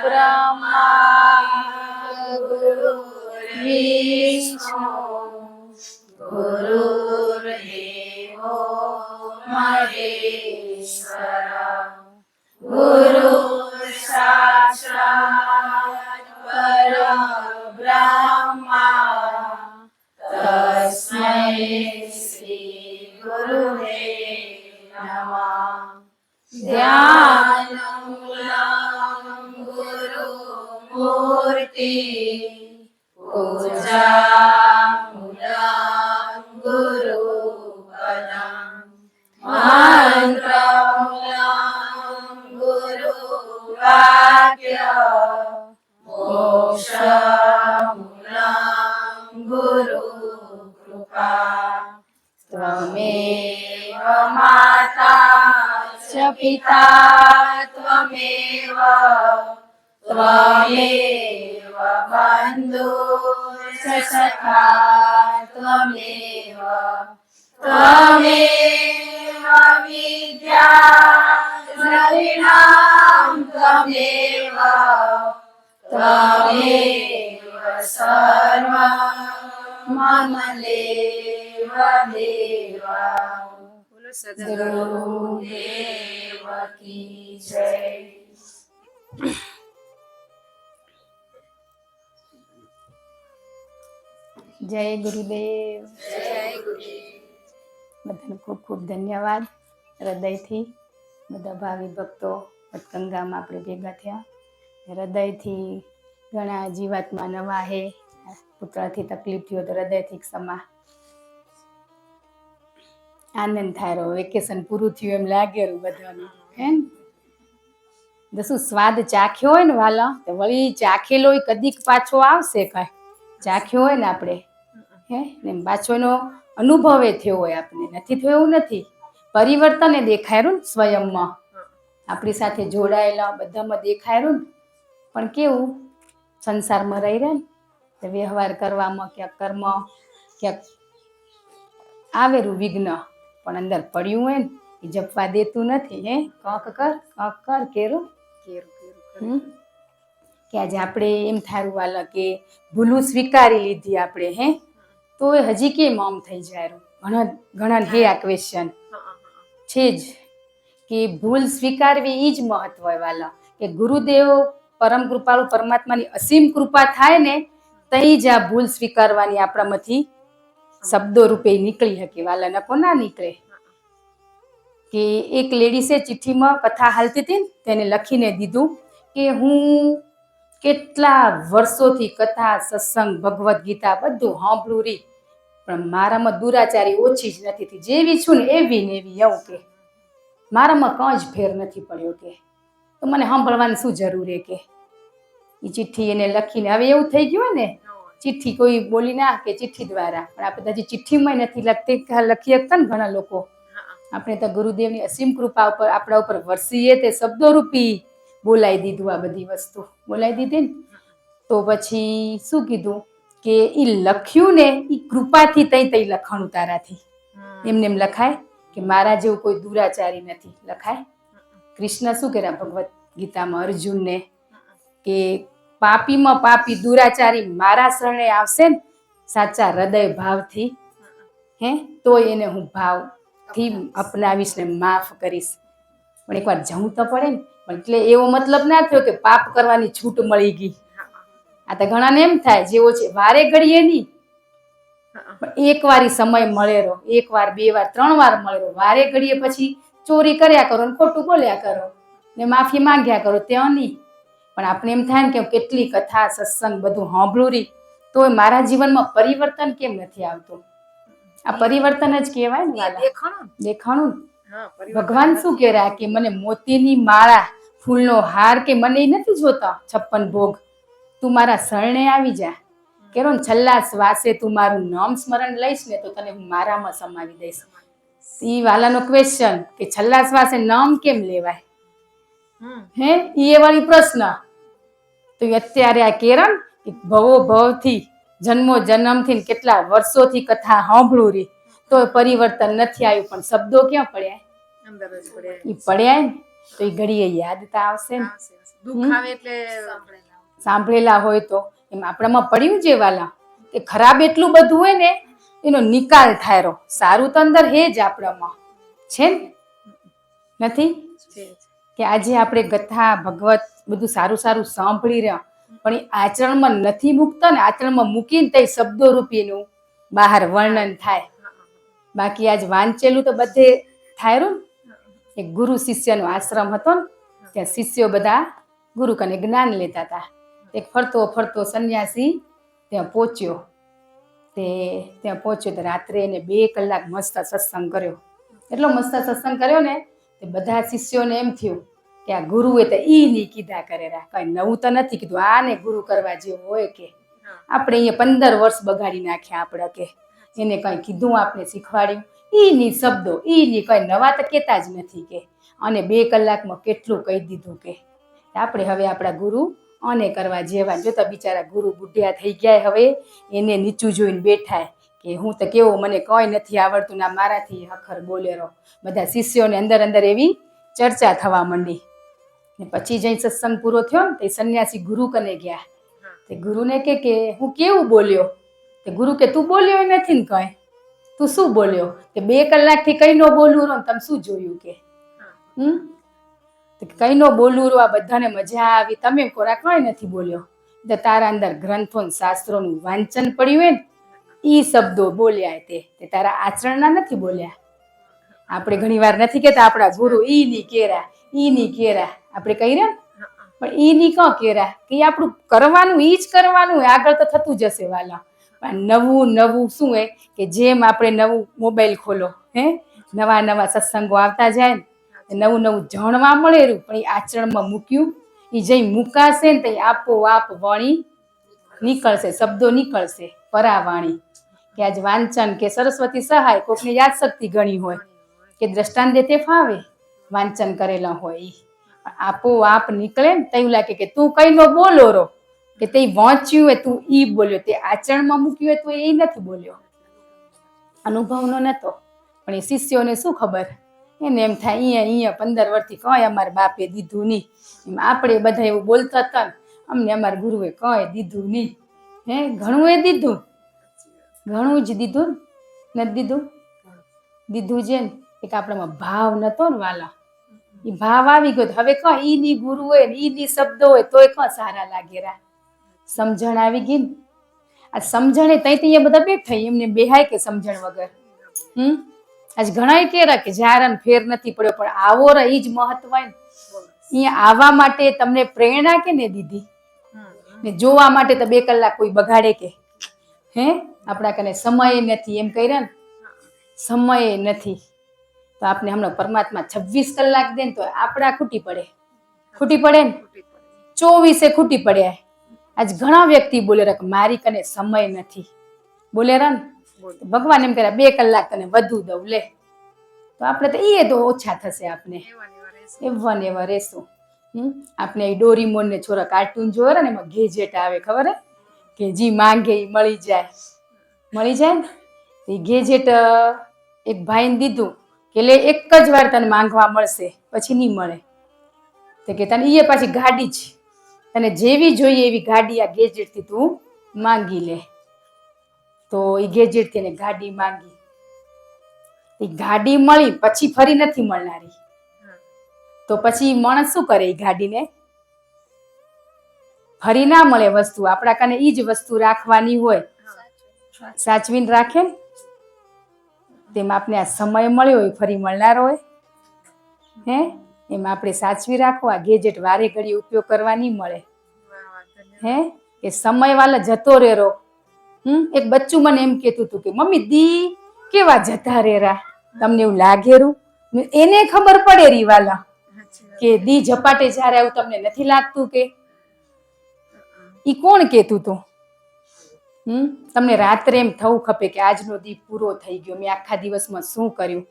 ब्रह्मा गुरुर्विष्णु गुरुर्देवो महेश्वर गुरुः साक्षात् परब्रह्मा तस्मै श्री गुरुवे नमः। ध्यानमूलं गुरुमूर्ति पूजामूलं गुरुपदं मंत्रमूलं गुरुवाक्य मोक्षमूलं गुरुकृपा त्वमेव माता च पिता त्वमेव त्वमेव बन्धुश्च सखा त्वमेव त्वमेव विद्या द्रविणां त्वमेव त्वमेव सर्वं मम देव देव। गुरुदेव की जय। જય ગુરુદેવ. જય ગુરુદેવ. બધાને ખૂબ ખૂબ ધન્યવાદ હૃદયથી. બધા ભાવિ ભક્તો ગંગામાં આપણે ભેગા થયા. હૃદયથી ઘણા જીવાત્મા નવા હે. પુત્રથી તકલીફ થયો તો હૃદયથી ક્ષમા. આનંદ થાય. વેકેશન પૂરું થયું એમ લાગેલું બધાને હે ને. શું સ્વાદ ચાખ્યો હોય ને વાલા તો વળી ચાખેલો કદીક પાછો આવશે. કાંઈ ચાખ્યો હોય ને આપણે હે ને પાછો એનો અનુભવ થયો હોય આપણે. નથી થયો એવું નથી. પરિવર્તન એ દેખાયેલું ને સ્વયંમાં આપણી સાથે જોડાયેલા બધામાં દેખાયેલું ને. પણ કેવું સંસારમાં રહી રહે ને તો વ્યવહાર કરવામાં ક્યાંક કર્મ ક્યાંક આવેલું વિઘ્ન પણ અંદર પડ્યું હોય ને એ જપવા દેતું નથી. હે કંક કર કેરું કે આજે આપણે એમ થારું વાલા કે ભૂલું સ્વીકારી લીધી આપણે હે તો એ હજી કેમ આમ થઈ જાય. ઘણા હે આ ક્વેશ્ચન છે જ કે ભૂલ સ્વીકારવી એ જ મહત્વ વાલા કે ગુરુદેવ પરમ કૃપાળુ પરમાત્માની અસીમ કૃપા થાય ને તઈ જ આ ભૂલ સ્વીકારવાની આપણામાંથી શબ્દો રૂપે નીકળી શકે. વાલા નકો ના નીકળે. કે એક લેડીસે ચિઠ્ઠીમાં કથા હાલતી હતી ને તેને લખીને દીધું કે હું કેટલા વર્ષોથી કથા સત્સંગ ભગવદ્ ગીતા બધું સાંભળું રહી પણ મારામાં દુરાચારી ઓછી જ નથી. જેવી છું ને એવી ને એવી. એવું કે મારામાં કંઈ જ ફેર નથી પડ્યો કે તો મને સાંભળવાની શું જરૂર છે કે એ ચિઠ્ઠી એને લખીને. હવે એવું થઈ ગયું ને ચિઠ્ઠી કોઈ બોલી ના કે ચિઠ્ઠી દ્વારા પણ આપણે હજી ચિઠ્ઠીમાં નથી લખી શકતા ને ઘણા લોકો. આપણે તો ગુરુદેવની અસીમ કૃપા ઉપર આપણા ઉપર વરસીએ તે શબ્દો રૂપી બોલાવી દીધું. આ બધી વસ્તુ બોલાવી દીધી ને તો પછી શું કીધું કે એ લખ્યું ને એ કૃપાથી તઈ લખાણું તારાથી. એમને એમ લખાય કે મારા જેવું કોઈ દુરાચારી નથી લખાય. કૃષ્ણ શું કર્યા ભગવદ્ ગીતામાં અર્જુનને કે પાપીમાં પાપી દુરાચારી મારા શરણે આવશે ને સાચા હૃદય ભાવથી હે તોય એને હું ભાવથી અપનાવીશ ને માફ કરીશ. પણ એકવાર જવું તો પડે ને. પણ એટલે એવો મતલબ ના થયો કે પાપ કરવાની છૂટ મળી ગઈ. આ તો ઘણાને એમ થાય જેવો છે વારે ઘડીએ નહીં પણ એક વાર સમય મળેલો, એક વાર બે વાર ત્રણ વાર મળેલો. વારે ઘડીએ પછી ચોરી કર્યા કરો ને ખોટું બોલ્યા કરો ને માફી માંગ્યા કરો ત્યાં નહીં. પણ આપણે એમ થાય ને કે કેટલી કથા સત્સંગ બધું સાંભળું રહી તો મારા જીવનમાં પરિવર્તન કેમ નથી આવતું. આ પરિવર્તન જ કહેવાય ને વાલા. દેખાણું. ભગવાન શું કહેરા કે મને મોતીની માળા ફૂલનો હાર કે મને નથી જોતા 56 ભોગ. તું મારા શરણે આવી જા. કેરો ને છેલ્લા શ્વાસે તું મારું નામ સ્મરણ લઈશ ને તો તને હું મારામાં સમાવી દઈશ. ઈ વાલાનો ક્વેશ્ચન કે છેલ્લા શ્વાસે નામ કેમ લેવાય હે એ વાળી પ્રશ્ન. તો અત્યારે આ કેરમ ભવો ભવથી જન્મો જન્મથી કેટલા વર્ષોથી કથા સાંભળું રહી તો પરિવર્તન નથી આવ્યું. પણ શબ્દો ક્યાં પડ્યા? એ પડ્યા ને તો એ ઘડીએ યાદ તો આવશે ને. દુઃખ આવે એટલે સાંભળેલા હોય તો એમ આપણામાં પડ્યું છે વાલા કે ખરાબ એટલું બધું હોય ને એનો નિકાલ થાય રહો. સારું તો અંદર હે જ આપણામાં છે ને નથી કે આજે આપણે કથા ભગવત બધું સારું સારું સાંભળી રહ્યા પણ એ આચરણમાં નથી મૂકતા ને આચરણમાં મૂકીને તે શબ્દો રૂપીનું બહાર વર્ણન થાય. બાકી આજ વાંચેલું તો બધે થાય રહ્યું. એક ગુરુ શિષ્યનો આશ્રમ હતો ને ત્યાં શિષ્યો બધા ગુરુ કને જ્ઞાન લેતા હતા. એક ફરતો ફરતો સંન્યાસી ત્યાં પહોંચ્યો તો રાત્રે એને 2 કલાક મસ્ત સત્સંગ કર્યો. એટલો મસ્ત સત્સંગ કર્યો ને તે બધા શિષ્યોને એમ થયું કે આ ગુરુએ તો ઈ ની કીધા કરેલા કઈ નવું તો નથી કીધું. આને ગુરુ કરવા જેવું હોય કે આપણે અહીંયા 15 વર્ષ બગાડી નાખ્યા આપણે કે એને કઈ કીધું આપણે શીખવાડ્યું ઈ ની શબ્દો ઈ ની કઈ નવા તો કેતા જ નથી કે અને 2 કલાકમાં કેટલું કહી દીધું કે આપણે હવે આપણા ગુરુ અને કરવા જેવા. જો તો બિચારા ગુરુ બુઢિયા થઈ ગયા હવે એને નીચું જોઈને બેઠા કે હું તો કેવો મને કઈ નથી આવડતું ના મારાથી અખર બોલેરો. બધા શિષ્યોને અંદર અંદર એવી ચર્ચા થવા માંડી. ને પછી જઈ સત્સંગ પૂરો થયો ને તે સંન્યાસી ગુરુ કને ગયા. તે ગુરુને કે હું કેવું બોલ્યો? તે ગુરુ કે તું બોલ્યો નથી ને કઈ. તું શું બોલ્યો? તે 2 કલાકથી કઈ નો બોલું રો તમે શું જોયું કે કઈ નો બોલું રો આ બધાને મજા આવી તમે કોરા કઈ નથી બોલ્યો. તો તારા અંદર ગ્રંથો શાસ્ત્રોનું વાંચન પડ્યું હોય ને ઈ શબ્દો બોલ્યા તે તારા આચરણના નથી બોલ્યા. આપણે ઘણી વાર નથી કેતા આપણા ગુરુ ઈ ની કેરા આપણે કહી રહ્યા પણ ઈ ની કો કેરા કે આપણું કરવાનું ઈ જ કરવાનું આગળ તો થતું જશે વાલા. નવું નવું શું હે કે જેમ આપણે નવું મોબાઈલ ખોલો નવા નવા સત્સંગો આવતા જાય ને નવું નવું જાણવા મળે પણ એ આચરણમાં મૂક્યું એ જઈ મુકાશે ને તો આપોઆપ વાણી નીકળશે શબ્દો નીકળશે પરાવાણી. કે આજ વાંચન કે સરસ્વતી સહાય કોકને યાદ શક્તિ ગણી હોય કે દ્રષ્ટાંત દે તે ફાવે વાંચન કરેલા હોય એ આપોઆપ નીકળે ને તયું લાગે કે તું કઈ નો બોલો રો કે તે વાંચ્યું હોય તું ઈ બોલ્યો તે આચરણમાં મૂક્યું હોય તો એ નથી બોલ્યો. અનુભવનો નતો પણ એ શિષ્યોને શું ખબર એને એમ થાય અહીંયા 15 વર્ષથી કઈ અમારા બાપે દીધું નહીં. એમ આપણે બધા એવું બોલતા હતા ને અમને અમારા ગુરુએ કઈ દીધું નહીં. ઘણું એ દીધું ઘણું જ દીધું નથી દીધું છે ને એક આપણામાં ભાવ નતો ને વાલા. એ ભાવ આવી ગયો હવે કઈ ઈ ની ગુરુ હોય ને ઈ ની શબ્દો હોય તોય કઈ સારા લાગેરા. સમજણ આવી ગઈ ને આ સમજણે તઈ બધા બેઠા એમને બેહાય કે સમજણ વગર. આજ ઘણા કેરા કે જારણ ફેર નથી પડ્યો પણ આવો રે ઈ જ મહત્વ ને. અહીંયા આવવા માટે તમને પ્રેરણા કે ને દીધી ને જોવા માટે તો 2 કલાક કોઈ બગાડે કે આપણા કને સમય નથી એમ કર્યા ને સમય નથી તો આપણે હમણાં પરમાત્મા 26 કલાક દે ને તો આપણા ખૂટી પડે ને 24 ખૂટી પડ્યા. આજ ઘણા વ્યક્તિ બોલે કે મારી કને સમય નથી બોલે ને ભગવાન એમ કર્યા 2 કલાક તને વધુ દઉં લે તો આપણે તો એ તો ઓછા થશે આપણે એવા ને એવા રહેશું. આપણે ડોરીમોન ને છોરા કાર્ટૂન જોવે ને એમાં ગેજેટ આવે ખબર હે કે જી માંગે એ મળી જાય ને એ ગેજેટ એક ભાઈને દીધું કે લે એક જ વાર તને માંગવા મળશે પછી નહીં મળે. તો કે તને એ પાછી ગાડી જ તને જેવી જોઈએ એવી ગાડી આ ગેજેટ થી તું માંગી લે. તો એ ગેજેટ થી ગાડી માંગી એ ગાડી મળી પછી ફરી નથી મળનારી. તો પછી માણસ શું કરે એ ગાડીને ફરી ના મળે વસ્તુ આપણા કને ઈ જ વસ્તુ રાખવાની હોય સાચવીને રાખે ને તેમ આપણે આ સમય મળ્યો હોય ફરી મળનારો હોય એમ આપણે સાચવી રાખવા ગેજેટ વારે ઘડી ઉપયોગ કરવા નહીં મળે કે સમય વાલા જતો રેરો. એક બચ્ચું મને એમ કેતું હતું કે મમ્મી દી કેવા જતા રેરા તમને એવું લાગેરું એને ખબર પડે રી વાલા કે દી ઝપાટે જ્યારે આવું તમને નથી લાગતું કે ઈ કોણ કેતું તું તમને રાત્રે એમ થવું ખપે કે આજનો દી પૂરો થઈ ગયો મેં આખા દિવસમાં શું કર્યું.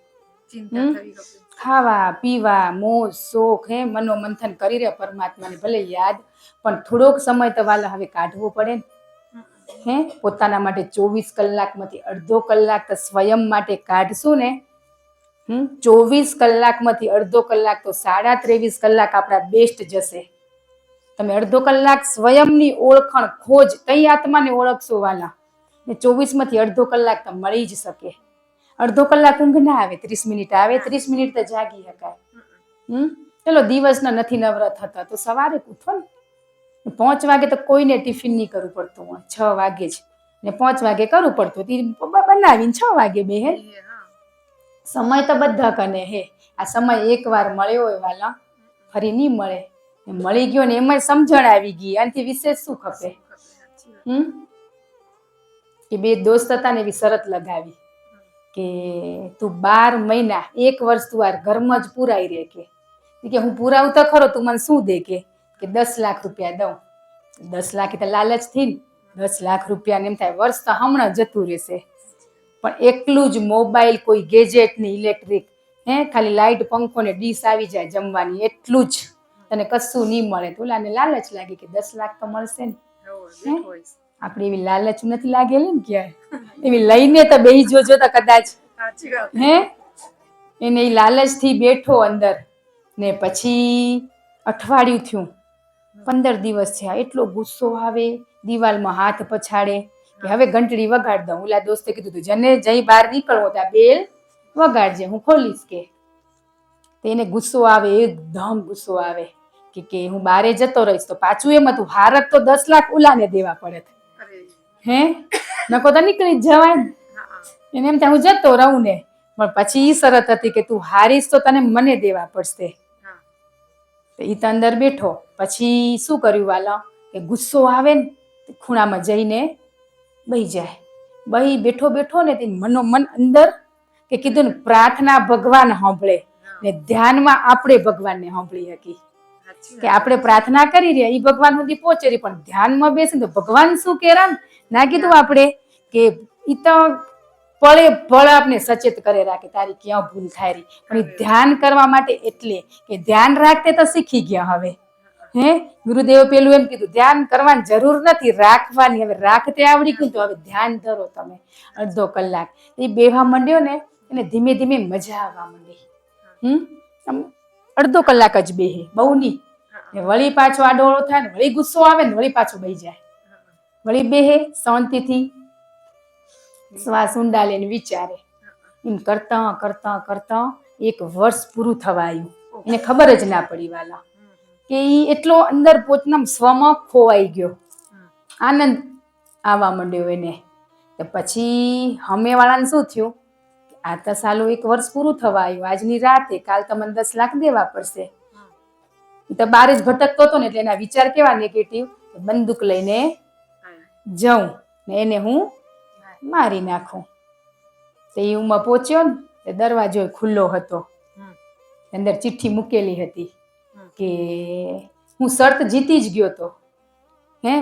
ખાવા પીવા મોજ શોખ મનોમંથન કરી રહ્યા પરમાત્માને ભલે યાદ પણ થોડોક સમય તો વાલા હવે કાઢવો પડે ને પોતાના માટે 24 કલાકમાંથી અડધો કલાક તો સ્વયં માટે કાઢશું ને 24 કલાકમાંથી અડધો કલાક તો 23.5 કલાક આપણા બેસ્ટ જશે. તમે અડધો કલાક સ્વયંની ઓળખણ ખોજ કઈ આત્માને ઓળખશો વાલા, ને 24માંથી અડધો કલાક તો મળી જ શકે. અડધો કલાક ઊંઘ ના આવે, 30 મિનિટ આવે, 30 મિનિટ તો જાગી શકાય. ચલો દિવસના નથી નવરા થતા તો સવારે ઉઠો ને. 5 વાગે તો કોઈને ટિફિન નહીં કરવું પડતું હોય, 6 વાગે જ, ને 5 વાગે કરવું પડતું બનાવીને 6 વાગે બેહે. સમય તો બધા કને હે. આ સમય એકવાર મળ્યો હોય વાલા, ફરી નહીં મળે. મળી ગયો ને એમાં સમજણ આવી ગઈ, આનાથી વિશેષ શું ખપે? કે 2 દોસ્ત હતા ને એવી શરત લગાવી કે તું 12 મહિના 1 વર્ષ તું આ ઘરમાં જ પુરાઈ રહે કે હું પુરાવું તો ખરો, તું મને શું દે કે 10 લાખ રૂપિયા દઉં. 10 લાખ તો લાલચ થી ને 10 લાખ રૂપિયા ને એમ થાય વર્ષ તો હમણાં જતું રહેશે. પણ એકલું જ મોબાઈલ, કોઈ ગેજેટ ની, ઇલેક્ટ્રિક, ખાલી લાઈટ, પંખો ને ડીશ આવી જાય જમવાની, એટલું જ તને કશું નહીં મળે. તો ઓલાને લાલચ લાગી કે 10 લાખ તો મળશે ને. આપણે એવી લાલચ નથી લાગેલી ને ક્યાંય, એવી લઈને તો બેહી જોજો તો કદાચ એને એ લાલચ થી બેઠો અંદર ને પછી અઠવાડિયું થયું, 15 દિવસ થયા, એટલો ગુસ્સો આવે, દિવાલમાં હાથ પછાડે કે હવે ઘંટડી વગાડ દઉં. ઓલા દોસ્તે કીધું તું જને જઈ બહાર નીકળવો ત્યાં બેલ વગાડજે, હું ખોલીશ કે. એને ગુસ્સો આવે, એકદમ ગુસ્સો આવે કે હું બારે જતો રહીશ તો પાછું એમ હતું હારત તો 10 લાખ ઉલાને દેવા પડે. નકો તો નીકળી જવાય ને. એને એમ થાય હું જતો રહું ને, પણ પછી ઈ શરત હતી કે તું હારીશ તો તને મને દેવા પડશે. ઈ તો અંદર બેઠો. પછી શું કર્યું વાલા કે ગુસ્સો આવે ને ખૂણામાં જઈને બહી જાય. બહી બેઠો બેઠો ને તે મનોમન અંદર કે કીધું ને પ્રાર્થના ભગવાન સાંભળે ને ધ્યાનમાં આપણે ભગવાનને સાંભળી શકી. કે આપણે પ્રાર્થના કરી રહ્યા એ ભગવાન સુધી પહોંચે રહી, પણ ધ્યાનમાં બેસી તો ભગવાન શું કેરા ના કીધું આપણે કે ઈ તો પળે પળ આપણે સચેત કરે રાખે તારી ક્યાં ભૂલ થાય રહી. પણ એ ધ્યાન કરવા માટે એટલે કે ધ્યાન રાખતે તો શીખી ગયા. હવે ગુરુદેવ પેલું એમ કીધું ધ્યાન કરવાની જરૂર નથી, રાખવાની. હવે રાખતે આવડી ગયું તો હવે ધ્યાન ધરો તમે અડધો કલાક. એ બેહવા માંડ્યો ને એને ધીમે ધીમે મજા આવવા માંડી. અડધો કલાક જ બેહે, બહુ નહીં. વળી પાછો આડોળો થાય ને વળી ગુસ્સો આવે ને વળી પાછો બેહી જાય. વળી બેહે શાંતિથી શ્વાસ ઊંડા લઈને વિચારે. એમ કરતા કરતા કરતા 1 વર્ષ પૂરું થવા આવ્યું. એને ખબર જ ના પડી વાલા કે ઈ એટલો અંદર પોતાના સ્વમાં ખોવાઈ ગયો. આનંદ આવવા માંડ્યો એને. તો પછી હમે વાળાને શું થયું, આ તો સાલું 1 વર્ષ પૂરું થવા આવ્યું, આજની રાતે કાલ તમને 10 લાખ દેવા પડશે. તો બાર જ ભટકતો હતો ને એટલે એના વિચાર કેવા નેગેટિવ, બંદૂક લઈને જાઉં ને એને હું મારી નાખું. તો એ ઉમાં પહોંચ્યો ને તે દરવાજો ખુલ્લો હતો, અંદર ચિઠ્ઠી મૂકેલી હતી કે હું શરત જીતી જ ગયો તો,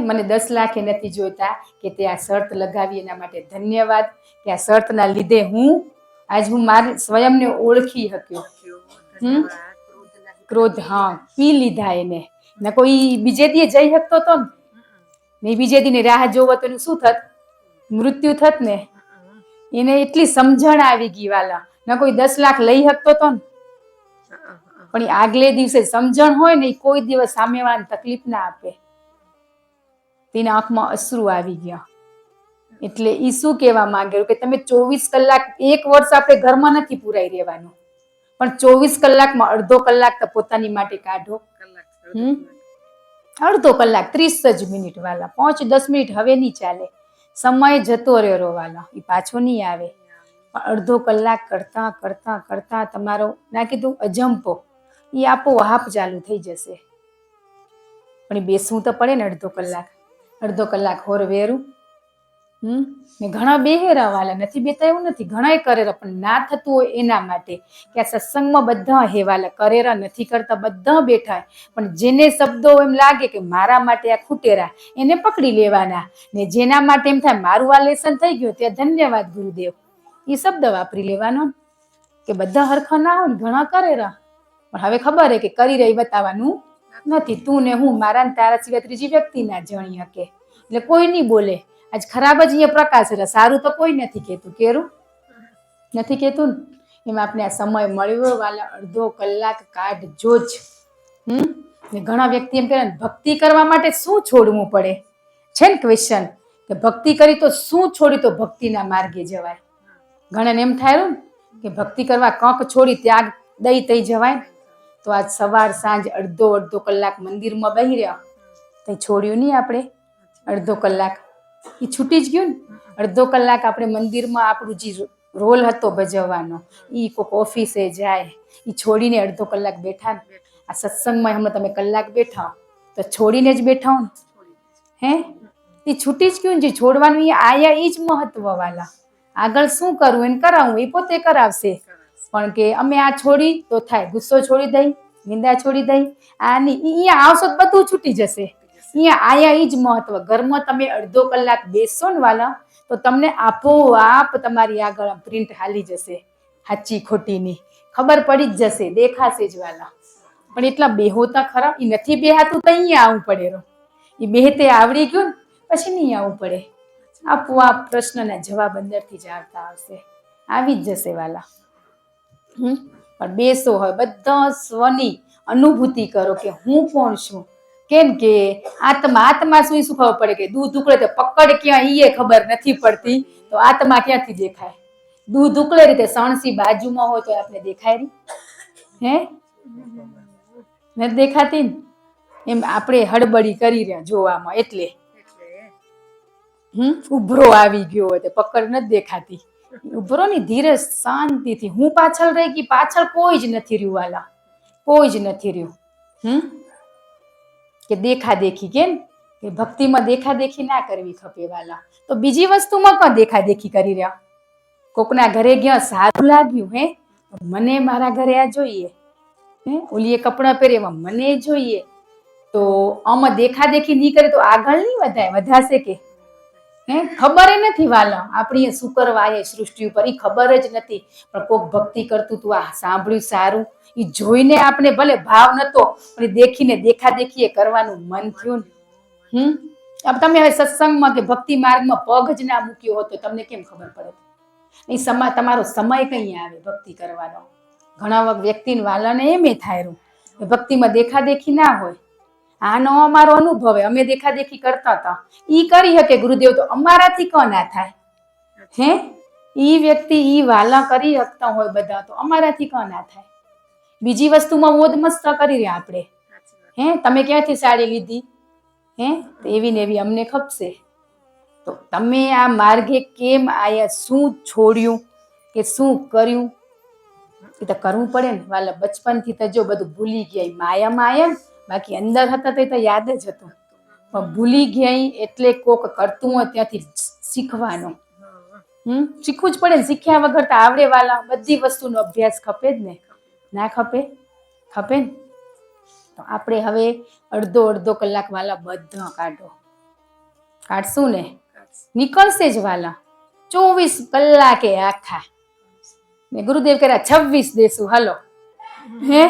મને 10 લાખ નથી જોઈતા, કે તે આ શરત લગાવી એના માટે ધન્યવાદ, કે આ શરતના લીધે હું મારી સ્વયંને ઓળખી શક્યો. ક્રોધ પી લીધા એને. ને કોઈ બીજે દી જઈ શકતો હતો ને બીજે દી રાહ જોવો તો એનું શું થત, મૃત્યુ થત ને. એને એટલી સમજણ આવી ગઈ વાલા, ના કોઈ 10 લાખ લઈ શકતો હતો ને, પણ આગલે દિવસે સમજણ હોય ને કોઈ દિવસ સામેવાળાને તકલીફ ના આપે. તેના આંખમાં અશ્રુ આવી ગયા. એટલે ઈ શું કહેવા માંગે કે તમે 24 કલાક 1 વર્ષ આપણે ઘરમાં નથી પુરાઈ રહેવાનું, પણ 24 કલાકમાં અડધો કલાક તો પોતાની માટે કાઢો. અડધો કલાક 30 જ મિનિટ વાલા, 5-10 મિનિટ હવે નહીં ચાલે. સમય જતો રહ્યો વાલા, એ પાછો નહીં આવે. પણ અડધો કલાક કરતા કરતા કરતા તમારો ના કીધું અજંપો એ આપોઆપ ચાલુ થઈ જશે. પણ એ બેસવું તો પડે ને અડધો કલાક હોર વેરું. ને ઘણા બેહેરા વાલા નથી બેતા એવું નથી, ઘણા કરેરા, પણ ના થતું હોય એના માટે કે આ સત્સંગમાં બધા હેવાલા કરેરા નથી કરતા, બધા બેઠા. પણ જેને શબ્દો એમ લાગે કે મારા માટે આ ખૂટેરા એને પકડી લેવાના, ને જેના માટે એમ થાય મારું આ લેસન થઈ ગયું ત્યાં ધન્યવાદ ગુરુદેવ એ શબ્દ વાપરી લેવાનો. કે બધા હરખા ના હોય ને ઘણા કરેરા, પણ હવે ખબર હે કે કરી રહી બતાવવાનું નથી. તું ને હું મારા તારા સિવાય ત્રીજી વ્યક્તિ ના જાણી શકે, એટલે કોઈ નહીં બોલે. આજ ખરાબ જ અહીંયા પ્રકાશ રહે, સારું તો કોઈ નથી કહેતું. કેરું નથી કહેતું ને, એમ આપણે આ સમય મળ્યો વાલા અડધો કલાક કાઢજો જ. ને ઘણા વ્યક્તિ એમ કહે ભક્તિ કરવા માટે શું છોડવું પડે છે ને ક્વેશ્ચન, કે ભક્તિ કરી તો શું છોડી તો ભક્તિના માર્ગે જવાય. ઘણાને એમ થાય ને કે ભક્તિ કરવા કંક છોડી ત્યાગ દઈ તઈ જવાય. તો આજ સવાર સાંજ અડધો કલાક મંદિરમાં બેહી રહ્યા, તો છોડ્યું નહીં આપણે અડધો કલાક, એ છૂટી જ ગયું ને. અડધો કલાક આપણે મંદિરમાં આપણું જે રોલ હતો ભજવવાનો, એ કોઈક ઓફિસે જાય, એ છોડીને અડધો કલાક બેઠા ને. આ સત્સંગમાં હમણાં તમે કલાક બેઠા તો છોડીને જ બેઠા ને, હે એ છૂટી જ ગયું ને. જે છોડવાનું એ આયા એ જ મહત્વ વાલા. આગળ શું કરવું એને કરાવવું એ પોતે કરાવશે, પણ કે અમે આ છોડી તો થાય, ગુસ્સો છોડી દઈ, નિંદા છોડી દઈ, આની અહીંયા આવશો તો બધું છૂટી જશે. અહીંયા આયા એ જ મહત્વ. ઘરમાં તમે અડધો કલાક બેસો ને વાલા, તો તમને આપોઆપ તમારી આગળ પ્રિન્ટ હાલી જશે, સાચી ખોટીની ખબર પડી જ જશે, દેખાશે જ વાલા. પણ એટલા બેહોતા ખરા, એ નથી બેહાતું તો અહીંયા આવવું પડે રો. એ બેહતે આવડી ગયું ને પછી નહીં આવવું પડે. આપોઆપ પ્રશ્નના જવાબ અંદરથી જ આવતા આવશે, આવી જ જશે વાલા. પણ બેસો હોય બધા સ્વની અનુભૂતિ કરો કે હું કોણ છું. કેમ કે આત્મા શું શું ખબર પડે કે દૂધ ઉકળે તો પકડ ક્યાં ઈ ખબર નથી પડતી, તો આત્મા ક્યાંથી દેખાય. દૂધ ઉકળે રીતે સણસી બાજુમાં હોય તો આપણે દેખાય રહી, હે નથી દેખાતી ને. એમ આપણે હડબડી કરી રહ્યા જોવામાં, એટલે ઉભરો આવી ગયો હોય તો પકડ નથી દેખાતી. ઉભરો ની ધીરે શાંતિથી. હું પાછળ રહી ગઈ, પાછળ કોઈ જ નથી રહ્યું વાલા, કોઈ જ નથી રહ્યું. કે દેખા દેખી, કેમ કે ભક્તિમાં દેખા દેખી ના કરવી ખપે વાલા. તો બીજી વસ્તુમાં કોણ દેખા દેખી કરી રહ્યા. કોકના ઘરે ગયા સારું લાગ્યું, હે મને મારા ઘરે આ જોઈએ, હે ઓલીએ કપડાં પહેરે એમાં મને જોઈએ, તો આમાં દેખા દેખી નહીં કરે તો આગળ નહીં વધાય, વધાશે કે હે ખબર નથી વાલા. આપણી શું કરવા એ સૃષ્ટિ ઉપર એ ખબર જ નથી, પણ કોક ભક્તિ કરતું તું આ સાંભળ્યું સારું, એ જોઈને આપણે ભલે ભાવ નતો પણ દેખીને દેખા દેખી કરવાનું મન થયું ને. તમે હવે સત્સંગમાં કે ભક્તિ માર્ગમાં પગ જ ના મૂક્યો હોત તો તમને કેમ ખબર પડે. એ તમારો સમય કઈ આવે ભક્તિ કરવાનો. ઘણા વ્યક્તિને વાલાને એમ થાય ભક્તિમાં દેખા દેખી ના હોય. આનો અમારો અનુભવ, અમે દેખા દેખી કરતા હતા, ઈ કરી શકે ગુરુદેવ, તો અમારાથી કો ના થાય. હે ઈ વ્યક્તિ ઈ વાલા કરી શકતા હોય બધા, તો અમારાથી કો ના થાય. બીજી વસ્તુમાં મોજ મસ્ત કરી રહ્યા આપણે. હે તમે ક્યાંથી સાડી લીધી, હે એવી ને એવી અમને ખપશે. તો તમે આ માર્ગે કેમ આયા, શું છોડ્યું કે શું કર્યું, એ તો કરવું પડે ને વાલા. બચપનથી તો જો બધું ભૂલી ગયા, માયામાં આયા ને, બાકી અંદર હતા તો યાદ જ હતું, પણ ભૂલી ગયા. એટલે કોક કરતું હોય ત્યાંથી શીખવાનું. શીખવું જ પડે ને, શીખ્યા વગર તો આવડે વાલા. બધી વસ્તુનો અભ્યાસ ખપે જ ને, ના ખપે? ખપે ને. તો આપણે હવે અડધો કલાક વાલા બધા કાઢો, કાઢશું ને નીકળશે જ વાલા. 24 કલાકે આખા ને ગુરુદેવ કર્યા 26 દેશું, હાલો. હે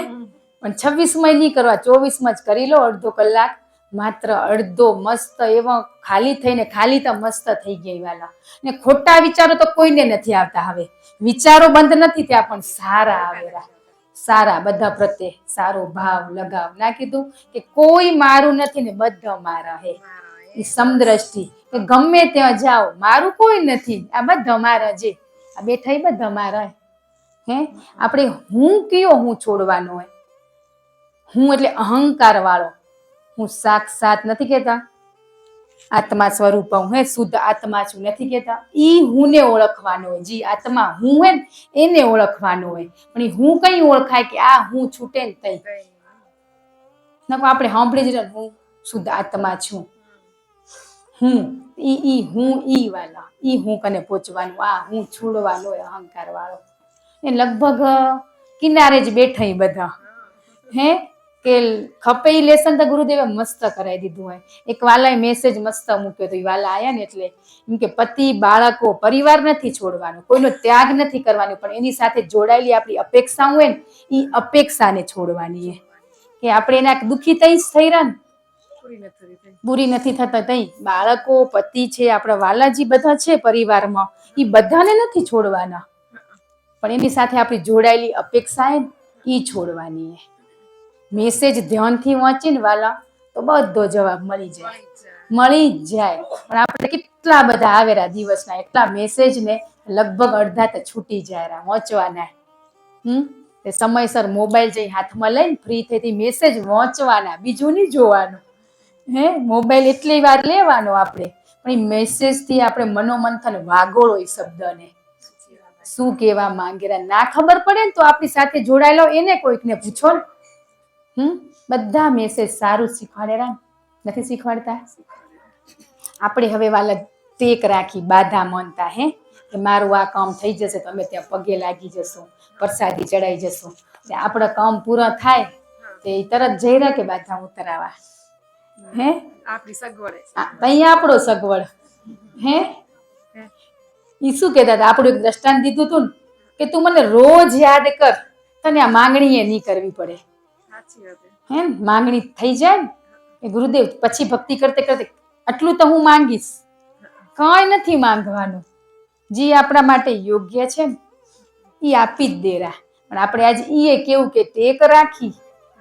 પણ 26માં નહીં કરવા, 24માં જ કરી લો અડધો કલાક. માત્ર અડધો મસ્ત એવો ખાલી થઈને, ખાલી તો મસ્ત થઈ ગઈ વાલા. ને ખોટા વિચારો તો કોઈને નથી આવતા હવે. વિચારો બંધ નથી થયા, પણ સારા આવેલા, સારા બધા પ્રત્યે સારો ભાવ લગાવ. ના કીધું કે કોઈ મારું નથી ને બધા મારા હે, એ સમદ્રષ્ટિ. કે ગમે ત્યાં જાઓ મારું કોઈ નથી, આ બધા મારા. જે આ બેઠા એ બધા મારા. હે આપણે હું કયો હું છોડવાનો હોય. હું એટલે અહંકાર વાળો હું, સાક્ષાત નથી કેતા આત્મા સ્વરૂપ હું, હે શુદ્ધ આત્મા છું નથી કેતા. ઈ હું ને ઓળખવાનો હોય. જે આત્મા હું હે એને ઓળખવાનો હોય. પણ હું કઈ ઓળખાય કે આ હું છૂટે ને તઈ. આપણે સાંભળી જ હું શુદ્ધ આત્મા છું. હું ઈ વાલા, ઈ હું કને પહોંચવાનું, આ હું છોડવાનો હોય અહંકાર વાળો. એ લગભગ કિનારે જ બેઠા બધા. હે કે ખપે લેસન તો ગુરુદેવે મસ્ત કરાવી દીધું હોય. એક વાલાએ મેસેજ મસ્ત મૂક્યો હતો. એ વાલા આયા ને એટલે એમ કે પતિ બાળકો પરિવાર નથી છોડવાનો, કોઈનો ત્યાગ નથી કરવાનો, પણ એની સાથે જોડાયેલી આપણી અપેક્ષા હોય ને એ અપેક્ષાને છોડવાની. કે આપણે એના દુઃખી થઈ જ થઈ રહ્યા ને, પૂરી નથી થતા તઈ. બાળકો, પતિ છે, આપણા વાલાજી બધા છે પરિવારમાં, એ બધાને નથી છોડવાના, પણ એની સાથે આપણી જોડાયેલી અપેક્ષા એ છોડવાની. મેસેજ ધ્યાનથી વાંચીને વાલા તો બધો જવાબ મળી જ જાય. પણ આપણે કેટલા બધા આવેલા દિવસના એટલા મેસેજ ને લગભગ અડધા તો છૂટી જાય વાંચવાના. તે સમયસર મોબાઈલ જઈ હાથમાં લઈને ફ્રી થઈ મેસેજ વાંચવાના, બીજું નહીં જોવાનું. મોબાઈલ એટલી વાર લેવાનો આપણે, પણ એ મેસેજ થી આપણે મનોમંથન વાગોળો એ શબ્દને શું કહેવા માંગે ના ખબર પડે ને તો આપણી સાથે જોડાયેલો એને કોઈકને પૂછો ને. બધા મેસેજ સારું શીખવાડેલા નથી શીખવાડતા. આપણે હવે વાલા ટેક રાખી બાધા માનતા કે મારું આ કામ થઈ જશે, તમે ત્યાં પગે લાગી જશો, પ્રસાદી ચડાઈ જશો. આપણા કામ પૂરા થાય તે તરત જઈ રહ્યા કે બાધા ઉતરાવા. આપણી સગવડ અહીંયા આપણો સગવડ. ઈ શું કહેતા હતા, આપણું એક દ્રષ્ટાંત દીધું હતું ને કે તું મને રોજ યાદ કર, તને આ માંગણી એ નહીં કરવી પડે. માંગણી થઈ જાય ને ગુરુદેવ પછી ભક્તિ કરતે કરતે આટલું તો હું માંગીશ, કઈ નથી માંગવાનું. જે આપણા માટે યોગ્ય છે ને એ આપી જ દેરા. પણ આપણે આજે એ કેવું કે ટેક રાખી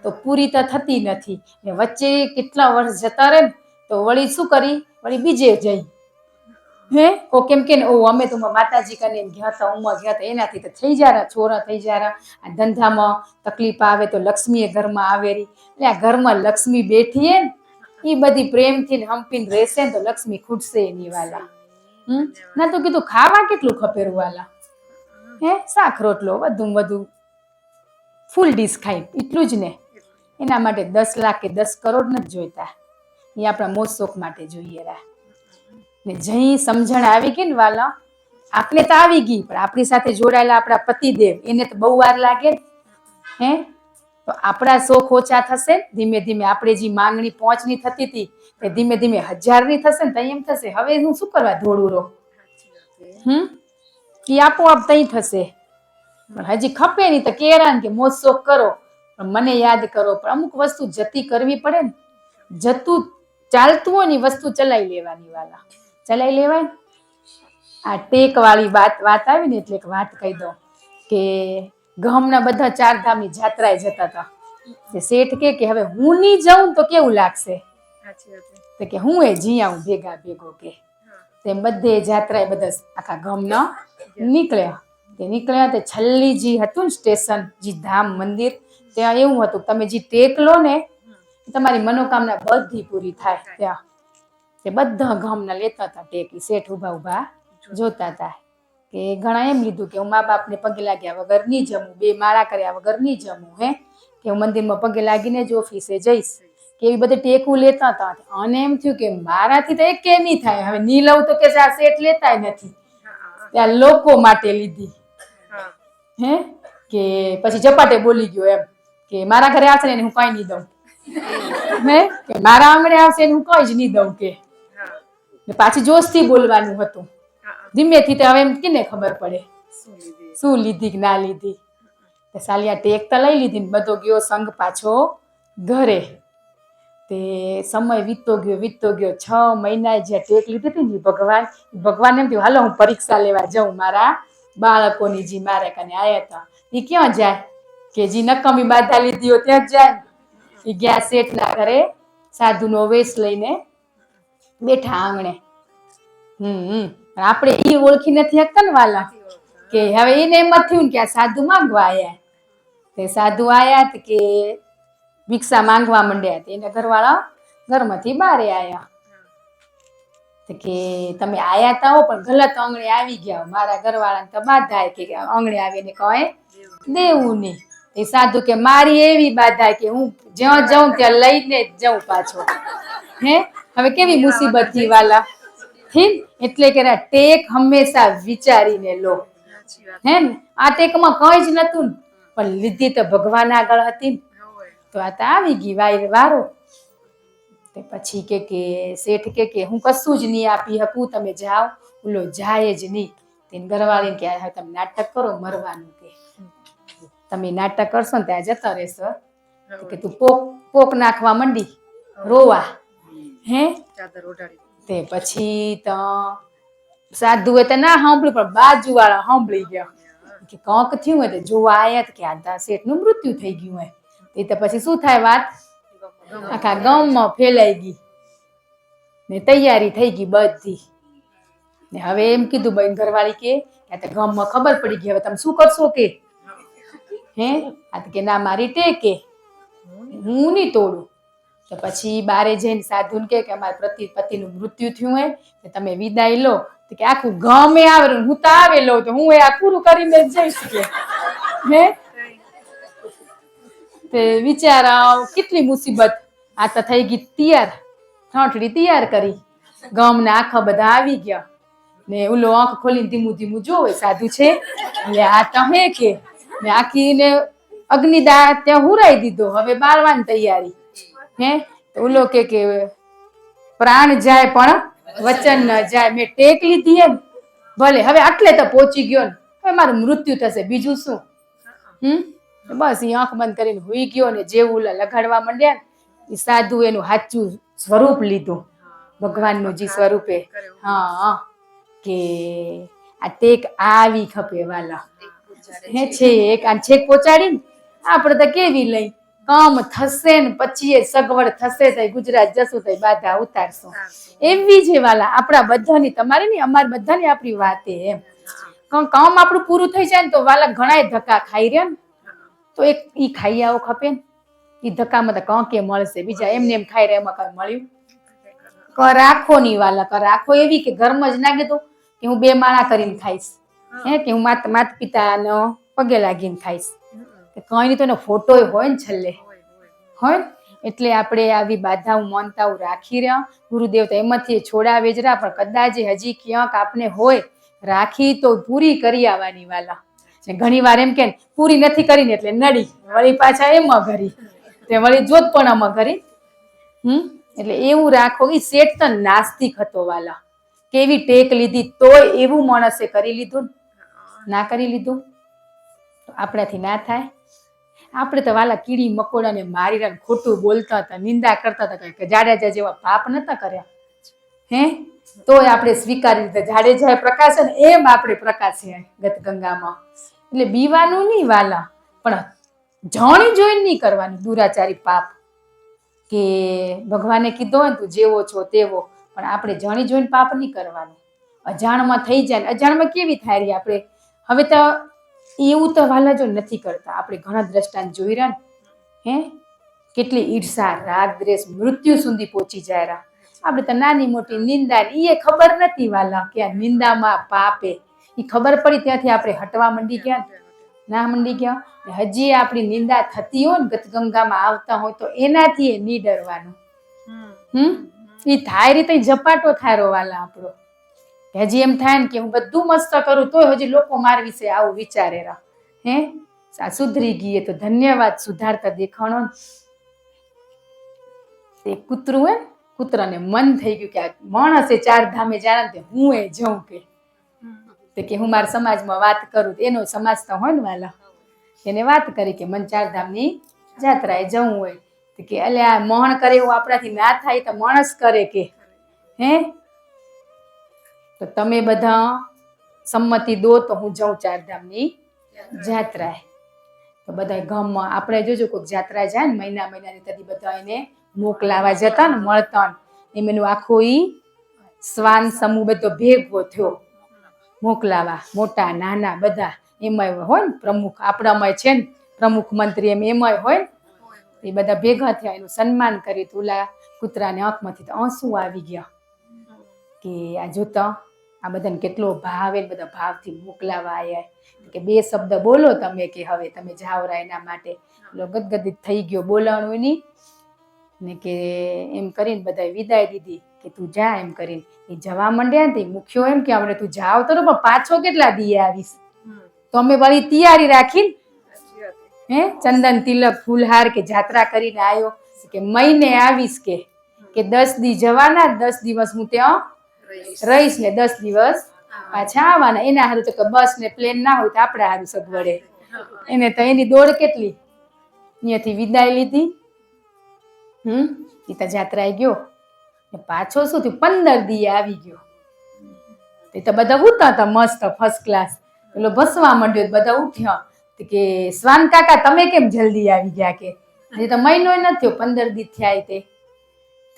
તો પૂરી તો થતી નથી ને વચ્ચે કેટલા વર્ષ જતા રહે ને તો વળી શું કરી, વળી બીજે જઈ કેમ કે અમે તો માતાજી કને ગયા હતા, ઉમા ગયા હતા, એનાથી તો થઈ જાય છોરા થઈ જાય. આ ધંધામાં તકલીફ આવે તો લક્ષ્મી એ ઘરમાં આવેરી, એટલે આ ઘરમાં લક્ષ્મી બેઠી હે ને એ બધી પ્રેમથી હંપીને રહેશે ને તો લક્ષ્મી ખૂટશે એની વાલા. ના તો કીધું ખાવા કેટલું ખપેરું વાલા, શાક રોટલો વધુ ફૂલ ડીશ ખાઈ એટલું જ ને. એના માટે 10 લાખ કે 10 કરોડ નથી જોઈતા, એ આપણા મોજ શોખ માટે જોઈએ. ને જઈ સમજણ આવી ગઈ ને વાલા, આપણે તો આવી ગઈ પણ આપણી સાથે જોડાયેલા આપણા પતિદેવ એને તો બહુ વાર લાગે ને. તો આપણા શોખ ઓછા થશે ધીમે ધીમે. આપણે જે માંગણી 5ની થતી હતી તે ધીમે ધીમે 1000ની થશે ને તો એમ થશે હવે હું શું કરવા ધોળું રહો. એ આપોઆપ તઈ થશે. પણ હજી ખપે નહીં તો કેરા કે મોજ શોખ કરો પણ મને યાદ કરો. પણ અમુક વસ્તુ જતી કરવી પડે ને, જતું ચાલતું હોય ને વસ્તુ ચલાવી લેવાની વાલા, ચલાવી લેવાય. આ ટેક વાળી વાત આવી ને એટલે એક વાત કહી દઉં કે ગામના બધા 4 ધામની જાત્રાએ જતા હતા. શેઠ કે હવે હું નહીં જાઉં તો કેવું લાગશે, તો કે હું જી આવું ભેગો કે. તેમ બધે જાત્રાએ બધા આખા ગામના નીકળ્યા. તે છેલ્લી જે હતું ને સ્ટેશન, જે ધામ મંદિર, ત્યાં એવું હતું તમે જે ટેક લો ને તમારી મનોકામના બધી પૂરી થાય. ત્યાં તે બધા ગામના લેતા હતા ટેક. શેઠ ઉભા જોતા હતા કે ઘણા એમ લીધું કે હું મા બાપને પગે લાગ્યા વગર નહીં જમું, 2 માળા કર્યા વગર નહીં જમું, કે હું મંદિરમાં પગે લાગીને જ ઓફિસે જઈશ, કે એવી બધી ટેકું લેતા હતા. અને એમ થયું કે મારાથી તો એક નહીં થાય, હવે નહીં લઉં તો કે આ શેઠ લેતાય નથી, ત્યાં લોકો માટે લીધી. કે પછી ઝપાટે બોલી ગયો એમ કે મારા ઘરે આવશે ને હું કઈ નહીં દઉં, કે મારા આંગણે આવશે ને હું કઈ જ નહીં દઉં. કે પાછી જોશથી બોલવાનું હતું. ધીમેથી તો હવે એમ કેને ખબર પડે શું લીધી કે ના લીધી. સાલિયા ટેક તો લઈ લીધી ને બધો ગયો સંઘ પાછો ઘરે. તે સમય વીતતો ગયો 6 મહિના જે ટેક લીધી હતી ને ભગવાન એમ થયું હાલો હું પરીક્ષા લેવા જાઉં મારા બાળકોની. જે મારે કને આયા હતા એ ક્યાં જાય કે જે નકામી બાધા લીધી હોય ત્યાં જ જાય. એ ગયા શેઠના ઘરે સાધુનો વેશ લઈને બેઠા આંગણે. આપણે એ ઓળખી નથી શકતા ને વાલા, કે હવે એને એમ જ થયું કે આ સાધુ માંગવા આયા. તે સાધુ આયા કે ભિક્ષા માંગવા માંડ્યા. એના ઘરવાળા ઘરમાંથી બહાર આયા કે તમે આયા તા હો પણ ગલત આંગણે આવી ગયા, મારા ઘરવાળાને તો બાધા કે આંગણે આવીને કઈ દેવું નહીં. એ સાધુ કે મારી એવી બાધા કે હું જ્યાં જાઉં ત્યાં લઈને જ જાઉં પાછો. હવે કેવી મુસીબત થી વાલા. એટલે કે ટેક હંમેશા વિચારીને લો. ને આ ટેકમાં કઈ જ નતું પણ લીધી તો ભગવાન આગળ હતી તો આ તો આવી ગઈ વારો. તે પછી કે શેઠ કે હું કશું જ નહીં આપી શકું, તમે જાઓ. ઓલો જાય જ નહીં. તેને ઘરવાળીને કે તમે નાટક કરો મરવાનું, કે તમે નાટક કરશો ને ત્યાં જતા રહેશો. કે તું પોક નાખવા માંડી રોવા. તે પછી તો સાધુએ તો ના સાંભળ્યું પણ બાજુ વાળા સાંભળી ગયા. કે કંક થયું હોય તો જોવા આયા કે આ શેઠનું મૃત્યુ થઈ ગયું હોય. એ તો પછી શું થાય, વાત આખા ગામમાં ફેલાઈ ગઈ ને તૈયારી થઈ ગઈ બધી. ને હવે એમ કીધું બેન ઘરવાળી કે આ તો ગામમાં ખબર પડી ગઈ, હવે તમે શું કરશો કે હે? આ તો કે ના મારી ટેકે હું નહીં તોડું. તો પછી બારે જઈને સાધુને કે અમારા પતિનું મૃત્યુ થયું હે, કે તમે વિદાય લો. તો કે આખું ગામે આવે, હું તો આવેલો તો હું આ પૂરું કરીને જ જઈશ કે હે. તે વિચારા કેટલી મુસીબત. આ તો થઈ ગઈ તૈયાર, ઠાઠડી તૈયાર કરી, ગામના આખા બધા આવી ગયા ને ઓલો આંખ ખોલીને ધીમું ધીમું જોવે સાધુ છે એટલે આ તમે કે ને આખીને અગ્નિદા ત્યાં હુરાઈ દીધો, હવે બાળવાની તૈયારી હે. તો ઓલો કે પ્રાણ જાય પણ વચન ન જાય, મેં ટેક લીધી એમ ભલે હવે આટલે તો પહોંચી ગયો ને હવે મારું મૃત્યુ થશે બીજું શું. બસ એ આંખ બંધ કરીને હુઈ ગયો ને જેવું લગાડવા માંડ્યા ને સાધુ એનું સાચું સ્વરૂપ લીધું, ભગવાનનું જે સ્વરૂપે. હા કે આ ટેક આવી ખપે વાલા હે છે એક આ છેક પહોંચાડીને આપણે તો કેવી લઈ કામ થશે ને પછી સગવડ થશે તો ગુજરાત જશું તો બાધા ઉતારશું એવી જે વાલા આપણા બધાની, તમારી ની અમારી બધાની આપણી વાત એમ. કામ આપણું પૂરું થઈ જાય ને તો વાલા ઘણા ધક્કા ખાઈ રહ્યા ને તો એક ઈ ખાઈ આવો ખપે ને ઈ ધક્કામાં તો કંકે મળશે, બીજા એમને એમ ખાઈ રહ્યા એમાં કઈ મળ્યું? રાખો ની વાલા, રાખો એવી કે ઘરમાં જ નાખી દો કે હું 2 માળા કરીને ખાઈશ હે, કે હું માતા પિતાનો પગે લાગીને ખાઈશ, કઈ નહીં તો એનો ફોટો હોય ને છેલ્લે હોય. એટલે આપણે આવી બાધાઓ માનતાઓ રાખી રહ્યા. ગુરુદેવ તો એમાંથી છોડાવે જ રહ્યા, પણ કદાચ હજી ક્યાંક આપણે હોય રાખી તો પૂરી કરી આવવાની વાલા. ઘણી વાર એમ કે પૂરી નથી કરીને એટલે નડી વળી પાછા એમાં ઘરી તે વળી જોત પણ આમાં ઘરી. એટલે એવું રાખો. એ શેઠ તો નાસ્તિક હતો વાલા, કેવી ટેક લીધી તોય એવું માણસે કરી લીધું, ના કરી લીધું તો આપણાથી ના થાય. આપણે તો વાલા કીડી મકોડાને મારી રહ્યા ખોટું બોલતા હતા, નિંદા કરતા હતા, કે જાડેજા જેવા પાપ નતા કર્યા હે, તોય આપણે સ્વીકારી લીધા. જાડેજા પ્રકાશ ને એમ આપણે પ્રકાશીએ ગતગંગામાં. એટલે બીવાનું નહીં વાલા, પણ જાણી જોઈને નહીં કરવાનું દુરાચારી પાપ. કે ભગવાને કીધો હોય ને તું જેવો છો તેવો, પણ આપણે જાણી જોઈને પાપ નહીં કરવાનું. અજાણમાં થઈ જાય, અજાણમાં કેવી થાય રહી આપણે. હવે તો એવું તો વાલા જો નથી કરતા, આપણે ઘણા દ્રષ્ટાંત જોઈ રહ્યા ને હે, કેટલી ઈર્ષા રાગ દ્વેષ મૃત્યુ સુધી પહોંચી જાય રહ્યા. આપણે તો નાની મોટી નિંદા એ ખબર નથી વાલા કે આ નિંદામાં પાપે, એ ખબર પડી ત્યાંથી આપણે હટવા માંડી ગયા, ના માંડી ગયા. હજી આપણી નિંદા થતી હોય ને ગંગામાં આવતા હોય તો એનાથી નહીં ડરવાનું. એ થાય રીતે ઝપાટો થાય વાલા આપણો. હજી એમ થાય ને કે હું બધું મસ્ત કરું તોય હજી લોકો મારા વિશે આવું વિચારે રહ્યા હે. આ સુધરી ગઈ તો ધન્યવાદ, સુધારતા દેખાણો. તે કૂતરું હોય ને, કૂતરાને મન થઈ ગયું કે આ માણસે 4 ધામે જાણે તે હું એ જઉં કે હું મારા સમાજમાં વાત કરું. એનો સમાજ તો હોય ને વાલા, એને વાત કરી કે મને 4 ધામની જાત્રાએ જવું હોય કે અલ્યા મોહણ કરે એવું આપણાથી ના થાય તો માણસ કરે કે હે. તો તમે બધા સંમતિ દો તો હું જાઉં 4 ધામની જાત્રાએ. તો બધા ગામમાં આપણે જોજો કોઈક જાત્રા જાય ને મહિનાની તેથી બધા એને મોકલાવા જતા ને મળતા ને એનું આખું ઈ શ્વાન સમૂહ બધો ભેગો થયો મોકલાવા, મોટા નાના બધા એમાંય હોય ને પ્રમુખ, આપણામાં છે ને પ્રમુખ મંત્રી એમાંય હોય ને, એ બધા ભેગા થયા, એનું સન્માન કર્યું. ઓલા કૂતરાને આંખમાંથી તો આંસુ આવી ગયા કે આ જોતા આ બધાને કેટલો ભાવ, એ બધા ભાવથી મોકલાવા આવ્યા કે 2 શબ્દ બોલો તમે કે હવે તમે જાઓ રા એના માટે. એટલે ગદગદિત થઈ ગયો બોલાવાનું નહીં ને કે એમ કરીને બધા વિદાય દીધી કે તું જા એમ કરીને. એ જવા માંડ્યા ને મુખ્યો એમ કે આપણે તું જાવ તો પણ પાછો કેટલા દીએ આવીશ. તો અમે વળી તૈયારી રાખીને હે ચંદન તિલક ફૂલહાર કે જાત્રા કરીને આવ્યો કે મહિને આવીશ કે 10 દી જવાના, 10 દિવસ હું ત્યાં રહીશ ને 10 દિવસ પાછા આવવાના. એના સારું તો કે બસ ને પ્લેન ના હોય તો આપણે સારું સગવડે. એને તો એની દોડ કેટલી, અહીંયાથી વિદાય લીધી. એ તો જાત્રાએ ગયો ને પાછો શું થયું 15 દીએ આવી ગયો. એ તો બધા ઉતા હતા મસ્ત ફર્સ્ટ ક્લાસ પેલો ભસવા માંડ્યો. બધા ઉઠ્યા તો કે શ્વાન કાકા તમે કેમ જલ્દી આવી ગયા? કે હજી તો મહિનો નથી થયો, 15 દી થયા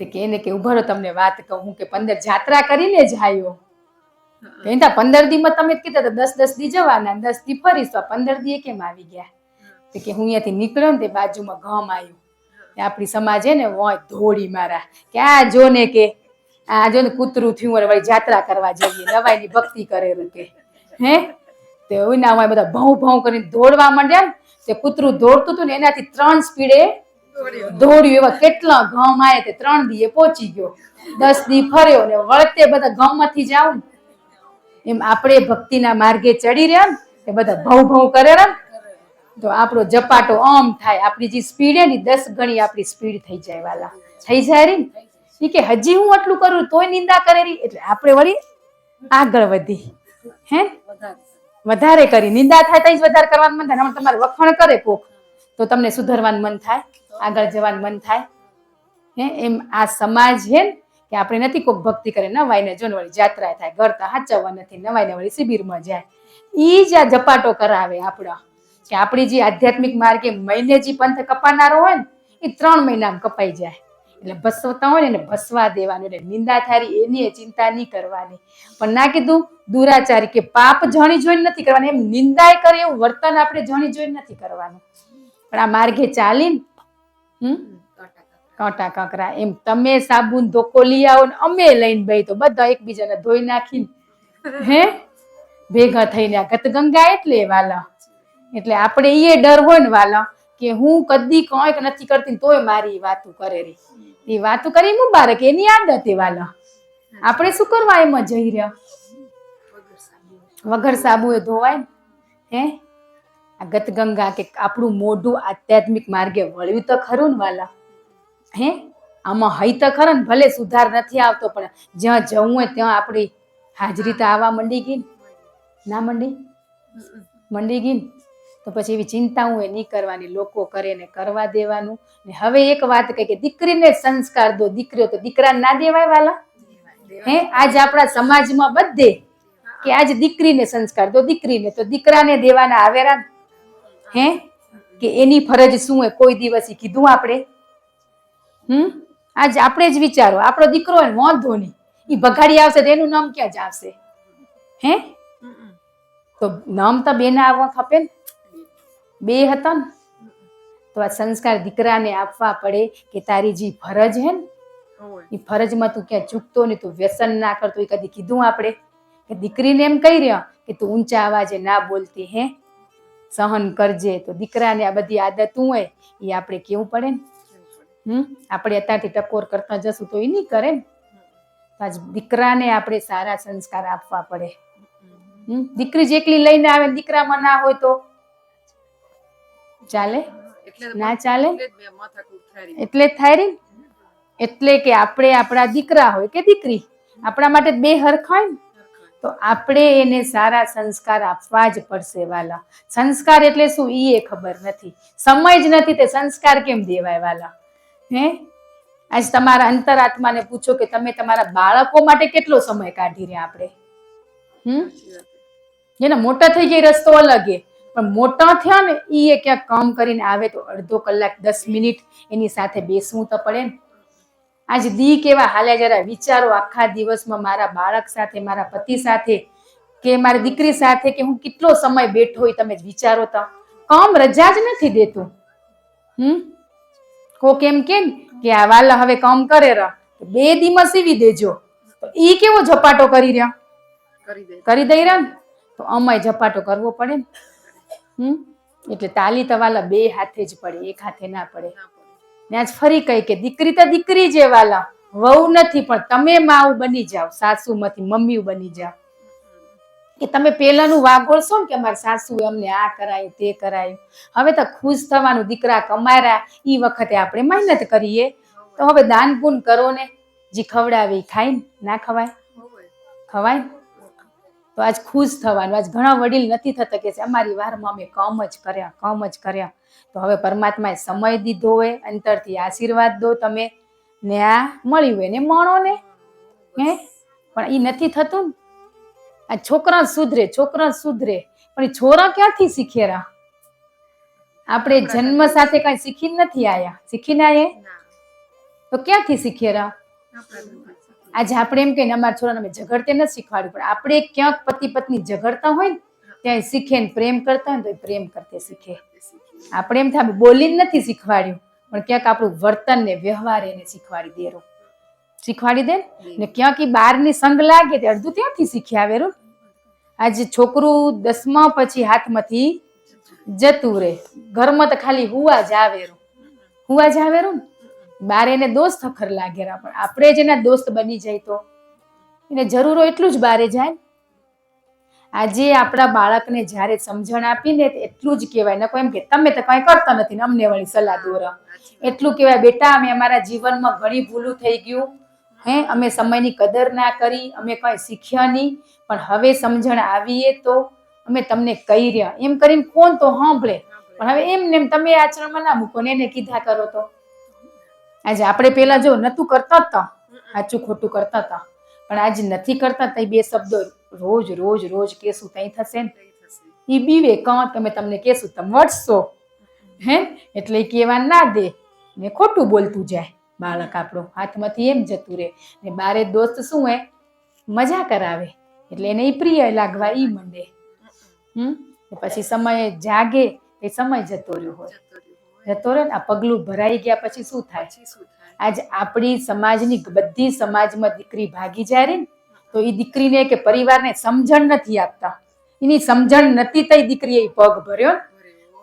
તે કે એને કે ઉભા રહો તમને વાત કહું. હું કે 15 જાત્રા કરીને જ આવ્યો. તો 15 દીમાં તમે કીધા તો 10 દી જવાના, 10 દી ફરીશ, તો 15 દી કેમ આવી ગયા? તો કે હું અહીંયાથી નીકળ્યો ને તે બાજુમાં ગામ આવ્યું, આપણી સમાજ હે ને વોય ધોળી મારા કે આ જો ને કે આ જો ને કૂતરું થયું અને વળી જાત્રા કરવા જઈએ, નવાઈની ભક્તિ કરેલું કે હે. તો એના હોય બધા ભઉં ભઉં કરીને દોડવા માંડ્યા. તે કૂતરું દોડતું હતું ને એનાથી 3 સ્પીડે દોડ્યું. એવા કેટલા ગામ આયા તે 3 દીએ પહોંચી ગયો. 10 દી ફર્યો ને વળતે બધા ગામમાંથી જાવ એમ આપણે ભક્તિના માર્ગે ચડી રહ્યા ને એ બધા ભઉં ભઉં કરે ને તો આપણો ઝપાટો આમ થાય. આપણી જે સ્પીડ હે ને 10 ગણી આપણી સ્પીડ થઈ જાય વાલા, થઈ જાય રી. ઈ કે હજી હું આટલું કરું તોય નિંદા કરે રી. એટલે આપણે વળી આગળ વધી હે વધારે કરી. નિંદા થાય તો જ વધારે કરવાનું મન થાય. હમણાં તમારે વખાણ કરે કોક તો તમને સુધરવાનું મન થાય, આગળ જવાનું મન થાય હે. એમ આ સમાજ હે ને કે આપણે નથી કોક ભક્તિ કરે નવાઈને જો વળી જાત્રા થાય, ઘર તો હાચવવા નથી, નવાઈને વળી શિબિરમાં જાય. ઈ જ આ ઝપાટો કરાવે આપણા કે આપણી જે આધ્યાત્મિક માર્ગે મહિને જે પંથ કપાનારો હોય ને એ 3 મહિનામાં કપાઈ જાય. એટલે ભસવતા હોય ને એને ભસવા દેવાનું. એટલે નિંદા થારી એની ચિંતા નહીં કરવાની. પણ ના કીધું દુરાચારી કે પાપ જાણી જોઈને નથી કરવાનું, એમ નિંદાય કરે એવું વર્તન આપણે જાણી જોઈને નથી કરવાનું. પણ આ માર્ગે ચાલીને કાંટા કાંકરા એમ તમે સાબુન ધોકો લઈ આવો ને અમે લઈને બે તો બધા એકબીજાને ધોઈ નાખીને હે ભેગા થઈને આ ગતગંગા એટલે વાલા. એટલે આપણે એ ડર હોય ને વાલા કે હું કદી કંઈક નથી કરતી તોય મારી વાતું કરે રહી. એ વાતું કરી મુબારક, એની આદત એ વાલા. આપણે શું કરવા એમાં જઈ રહ્યા? વગર સાબુ એ ધોવાય હે. આ ગતગંગા કે આપણું મોઢું આધ્યાત્મિક માર્ગે વળ્યું તો ખરું ને વાલા હે. આમાં હઈ તો ખરા ને, ભલે સુધાર નથી આવતો પણ જ્યાં જવું હોય ત્યાં આપણી હાજરી તો આવવા મંડી ગઈ ના મંડી ગઈ. તો પછી એવી ચિંતા હું એ નહીં કરવાની, લોકો કરે ને કરવા દેવાનું. ને હવે એક વાત કહી કે દીકરીને સંસ્કાર દો. દીકરીઓ તો દીકરાને ના દેવાય વાલા હે. આજ આપણા સમાજમાં બધે કે આજ દીકરીને સંસ્કાર દો, દીકરીને તો દીકરાને દેવાના આવેરા હે. કે એની ફરજ શું હોય કોઈ દિવસ કીધું આપણે? આજ આપણે જ વિચારો, આપણો દીકરો હોય વાંધો નહીં, એ ભગાડી આવશે તો એનું નામ ક્યાં જ આવશે હે. તો નામ તો બેને આવવા ખપે ને, બે હતા ને. તો આ સંસ્કાર દીકરાને આપવા પડે કે તારી જે ફરજ હે ને એ ફરજમાં તું ક્યાં ચૂકતો નહીં, તું વ્યસન ના કરતો. એ કદી કીધું આપણે કે દીકરીને એમ કહી રહ્યા કે તું ઊંચા અવાજે ના બોલતી હે, સહન કરજે. તો દીકરાને આ બધી આદતું હોય એ આપણે કેવું પડે ને. આપણે અત્યારથી ટકોર કરતા જશું તો એ નહીં કરે ને. આજ દીકરાને આપણે સારા સંસ્કાર આપવા પડે. દીકરી જેટલી લઈને આવે દીકરામાં ના હોય તો ચાલે ના ચાલે. એટલે જ થાય રી. એટલે કે આપણે આપણા દીકરા હોય કે દીકરી આપણા માટે બે હરખા હોય ને તો આપણે એને સારા સંસ્કાર આપવા જ પડશે વાલા. સંસ્કાર એટલે શું એ ખબર નથી, સમય જ નથી તે સંસ્કાર કેમ દેવાય વાલા હે. આજ તમારા અંતરાત્માને પૂછો કે તમે તમારા બાળકો માટે કેટલો સમય કાઢી રહ્યા આપણે? જેને મોટા થઈ જાય રસ્તો અલગ એ, પણ મોટા થયા ને એ ક્યાંક કામ કરીને આવે તો અડધો કલાક 10 મિનિટ એની સાથે બેસવું તો પડે ને. આજ દી કેવા હાલ્યા જરા વિચારો. આખા દિવસમાં મારા બાળક સાથે, મારા પતિ સાથે કે મારી દીકરી સાથે કે હું કેટલો સમય બેઠો હોય તમે વિચારો તો. કામ રજા જ નથી દેતું. કોક એમ કે આ વાલા હવે કામ કરે રહ 2 દીમાં સીવી દેજો, તો ઈ કેવો ઝપાટો કરી રહ્યા કરી દઈ રહ્યા ને. તો અમાય ઝપાટો કરવો પડે ને. એટલે તાલી તો વાલા 2 હાથે જ પડે, એક હાથે ના પડે. ને આજ ફરી કઈ કે દીકરી તો દીકરી જે વાલા, વહુ નથી. પણ તમે માવ બની જાઓ, સાસુમાંથી મમ્મી બની જાઓ. કે તમે પેલાનું વાગોળશો ને કે અમારા સાસુ અમને આ કરાયું તે કરાયું. હવે તો ખુશ થવાનું, દીકરા કમારા ઈ વખતે આપણે મહેનત કરીએ તો હવે દાન પુન કરો ને. જે ખવડાવે ખાય ને, ના ખવાય? ખવાય. તો આજ ખુશ થવાનું. આજ ઘણા વડીલ નથી થતા કે અમારી વારમાં અમે કામ જ કર્યા. તો હવે પરમાત્માએ સમય દીધો હોય, અંતરથી આશીર્વાદ દો તમે ને આ મળ્યું હોય ને માણો ને હે. પણ એ નથી થતું ને. આ છોકરા સુધરે પણ એ છોરા ક્યાંથી શીખેરા? આપણે જન્મ સાથે કઈ શીખીને નથી આયા. શીખીને આયા ના તો ક્યાંથી શીખેરા? આપણા ઘરમાં છે. આજે આપણે એમ કહીને અમારા છોરાને અમે ઝઘડતે નથી શીખવાડ્યું, પણ આપણે ક્યાંક પતિ પત્ની ઝઘડતા હોય ને ત્યાં શીખે ને પ્રેમ કરતા હોય ને તો એ પ્રેમ કરતે શીખે. આપણે એમ થાય બોલીને નથી શીખવાડ્યું, પણ ક્યાંક આપણું વર્તન ને વ્યવહાર એને શીખવાડી દેરો. શીખવાડી દે ને ક્યાંક ઈ બહારની સંગ લાગે તે અડધું ત્યાંથી શીખી આવેલું. આજે છોકરું 10મા પછી હાથમાંથી જતું રહે, ઘરમાં તો ખાલી હુવા જ આવેરું, હુવા જ આવેરું ને બાર એને દોસ્ત અખર લાગેરા. પણ આપણે જ એના દોસ્ત બની જાય તો એને જરૂર હોય એટલું જ બારે જાય. આજે આપણા બાળકને જ્યારે સમજણ આપીને એટલું જ કહેવાય, નકો એમ કે તમે તો કઈ કરતા નથી ને અમને વળી સલાહ દોરા. એટલું કહેવાય બેટા અમે અમારા જીવનમાં ઘણી ભૂલું થઈ ગયું, અમે સમયની કદર ના કરી, અમે કઈ શીખ્યા નહીં, પણ હવે સમજણ આવીએ તો અમે તમને કહી રહ્યા. એમ કરીને કોણ તો સાંભળે, પણ હવે એમને એમ તમે આચરણમાં ના મૂકો ને એને કીધા કરો તો. આજે આપણે પેલા જો નતું કરતા હતા, સાચું ખોટું કરતા હતા, પણ આજે નથી કરતા તો બે શબ્દો રોજ રોજ રોજ કેશું તઈ થશે ને ઈ બીવે કાં તમે તમને કેશું તમે વટશો. એટલે ઈ કહેવા ના દે ને ખોટું બોલતું જાય બાળક આપણું હાથમાંથી એમ જતું રહે. ને બારે દોસ્ત શું હે મજા કરાવે એટલે એને ઈ પ્રિય લાગવા ઈ મંડે. પછી સમય જાગે એ સમય જતો રહ્યો હોય, જતો રહે ને આ પગલું ભરાઈ ગયા પછી શું થાય? આજ આપણી સમાજની બધી સમાજમાં દીકરી ભાગી જાય ને તો એ દીકરીને કે પરિવારને સમજણ નથી આપતા. એની સમજણ નથી તો દીકરીએ પગ ભર્યો,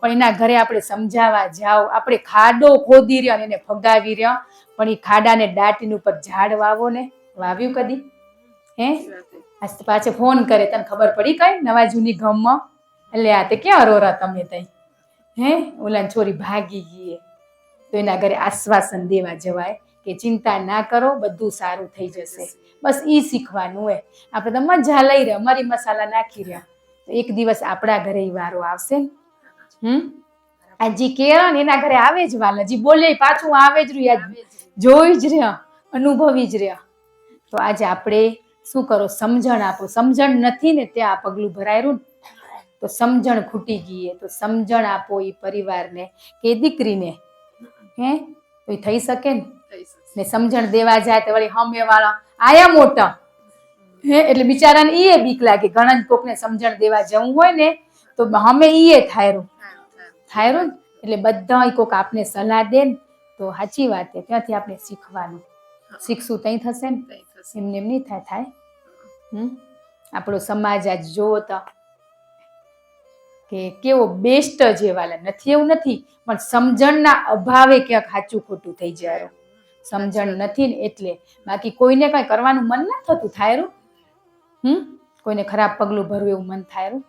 પણ એના ઘરે આપણે સમજાવવા જાઓ, આપણે ખાડો ખોદી રહ્યો અને એને ફગાવી રહ્યો, પણ એ ખાડાને દાટીને ઉપર ઝાડ વાવો ને વાવ્યું કદી? આજ પાછો ફોન કરે તને ખબર પડી કઈ નવા જૂની ગામમાં? એટલે આ તે ક્યાં રોરા તમે તઈ? ઓલા છોરી ભાગી ગઈ તો એના ઘરે આશ્વાસન દેવા જવાય કે ચિંતા ના કરો બધું સારું થઈ જશે. બસ ઈ શીખવાનું હોય. આપણે તો મજા લઈ રહ્યા, મરી મસાલા નાખી રહ્યા, તો એક દિવસ આપણા ઘરે ઈ વારો આવશે ને. હજી કેરા ને એના ઘરે આવે જ વાલા, હજી બોલે પાછું આવે જ રહ્યું, જોઈ જ રહ્યા, અનુભવી જ રહ્યા. તો આજે આપણે શું કરો? સમજણ આપો. સમજણ નથી ને ત્યાં પગલું ભરાયેલું તો સમજણ ખૂટી ગઈ તો સમજણ આપો એ પરિવારને કે દીકરીને, તો એ થઈ શકે ને સમજણ દેવા જાય તો વળી હમે વાળા આયા મોટા, એટલે બિચારાને ઈ બીક લાગે. ઘણા કોકને સમજણ દેવા જવું હોય ને તો હમે ઈ થાયરું થાયરું ને, એટલે બધા કોક આપને સલાહ દે ને તો સાચી વાત છે, ત્યાંથી આપણે શીખવાનું. શીખશું તઈ થશે ને, એમને એમ નહીં થાય. આપણો સમાજ આજ જોવો તો કે કેવો બેસ્ટ જેવાલા નથી, એવું નથી, પણ સમજણના અભાવે ક્યાંક સાચું ખોટું થઈ જાય. સમજણ નથી ને એટલે, બાકી કોઈને કઈ કરવાનું મન ના થતું થાયરું. કોઈને ખરાબ પગલું ભરવું એવું મન થાયરું.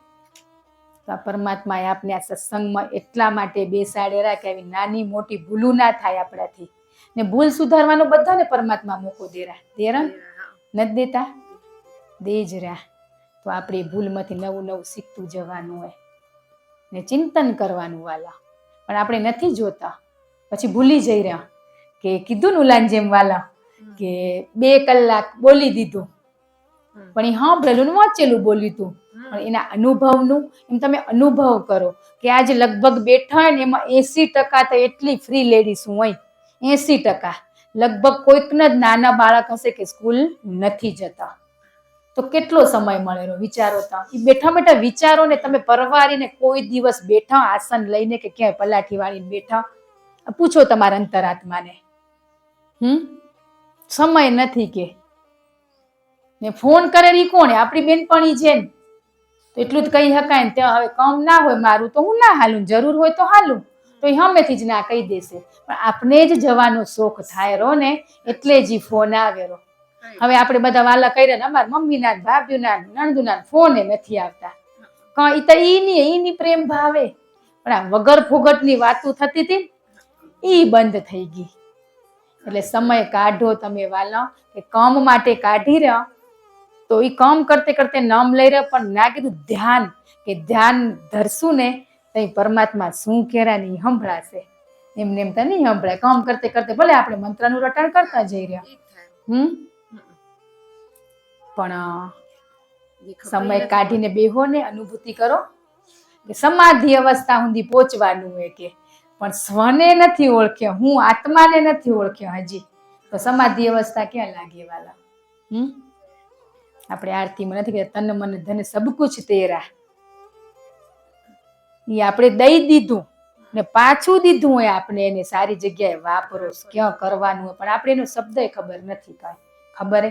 તો આ પરમાત્માએ આપને આ સત્સંગમાં એટલા માટે બેસાડેલા કે આવી નાની મોટી ભૂલું ના થાય આપણાથી. ને ભૂલ સુધારવાનો બધાને પરમાત્મા મોકો દેરા નથી દેતા? દે જ રહ્યા. તો આપણે ભૂલમાંથી નવું નવું શીખતું જવાનું હોય ને ચિંતન કરવાનું વાલા. પણ આપણે નથી જોતા, પછી ભૂલી જઈ રહ્યા કે કીધું ને ઉલાન જેમ વાલા કે 2 કલાક બોલી દીધું, પણ એ સાંભળેલું ને વાંચેલું બોલ્યું તું, પણ એના અનુભવનું એમ તમે અનુભવ કરો કે આજે લગભગ બેઠા ને એમાં 80% તો એટલી ફ્રી લેડીઝ હોય, 80% લગભગ કોઈકને જ નાના બાળક હશે કે સ્કૂલ નથી જતા. તો કેટલો સમય મળેલો વિચારો તો એ બેઠા બેઠા વિચારો ને તમે પરવારીને કોઈ દિવસ બેઠા આસન લઈને કે ક્યાંય પલાઠી વાળીને બેઠા? પૂછો તમારા અંતરાત્માને. સમય નથી કે ને ફોન કરે ઈ કોણે? આપણી બેનપણી છે ને, તો એટલું જ કહી શકાય ને. ત્યાં હવે કામ ના હોય મારું તો હું ના હાલું, જરૂર હોય તો હાલું, તો એ સામેથી જ ના કહી દેશે. પણ આપણે જ જવાનો શોખ થાય રો ને એટલે જ ફોન આવેલો. હવે આપણે બધા વાલા કર્યા ને અમારા મમ્મીના ભાભીના નણંદુના ફોને નથી આવતા. ઈ તો ઈની પ્રેમ ભાવે, પણ આ વગર ફોગટની વાતો થતી હતી ઈ બંધ થઈ ગઈ. એટલે સમય કાઢો તમે વાલા, કે કામ માટે કાઢી રહ્યા તો એ કામ કરતે કરતે નામ લઈ રહ્યા, પણ ના કીધું ધ્યાન, કે ધ્યાન ધરશું ને તો પરમાત્મા શું કેરા ને સંભળાશે. એમને એમ તો નહીં સંભળાય. કામ કરતે કરતે ભલે આપણે મંત્રનું રટણ કરતા જઈ રહ્યા, પણ સમય કાઢીને બેહો ને અનુભૂતિ કરો કે સમાધિ અવસ્થા સુધી પહોંચવાનું હોય કે, પણ સ્વને નથી ઓળખ્યો, હું આત્માને નથી ઓળખ્યો હજી, તો સમાધિ અવસ્થા ક્યાં લાગે વાલા? આપણે આરતીમાં નથી કહેતા તન મન ધન સબ કુછ તેરા, એ આપણે દઈ દીધું ને પાછું દીધું હોય આપણે એને સારી જગ્યાએ વાપરો, ક્યાં કરવાનું હોય, પણ આપણે એનો શબ્દ ખબર નથી. કાંઈ ખબર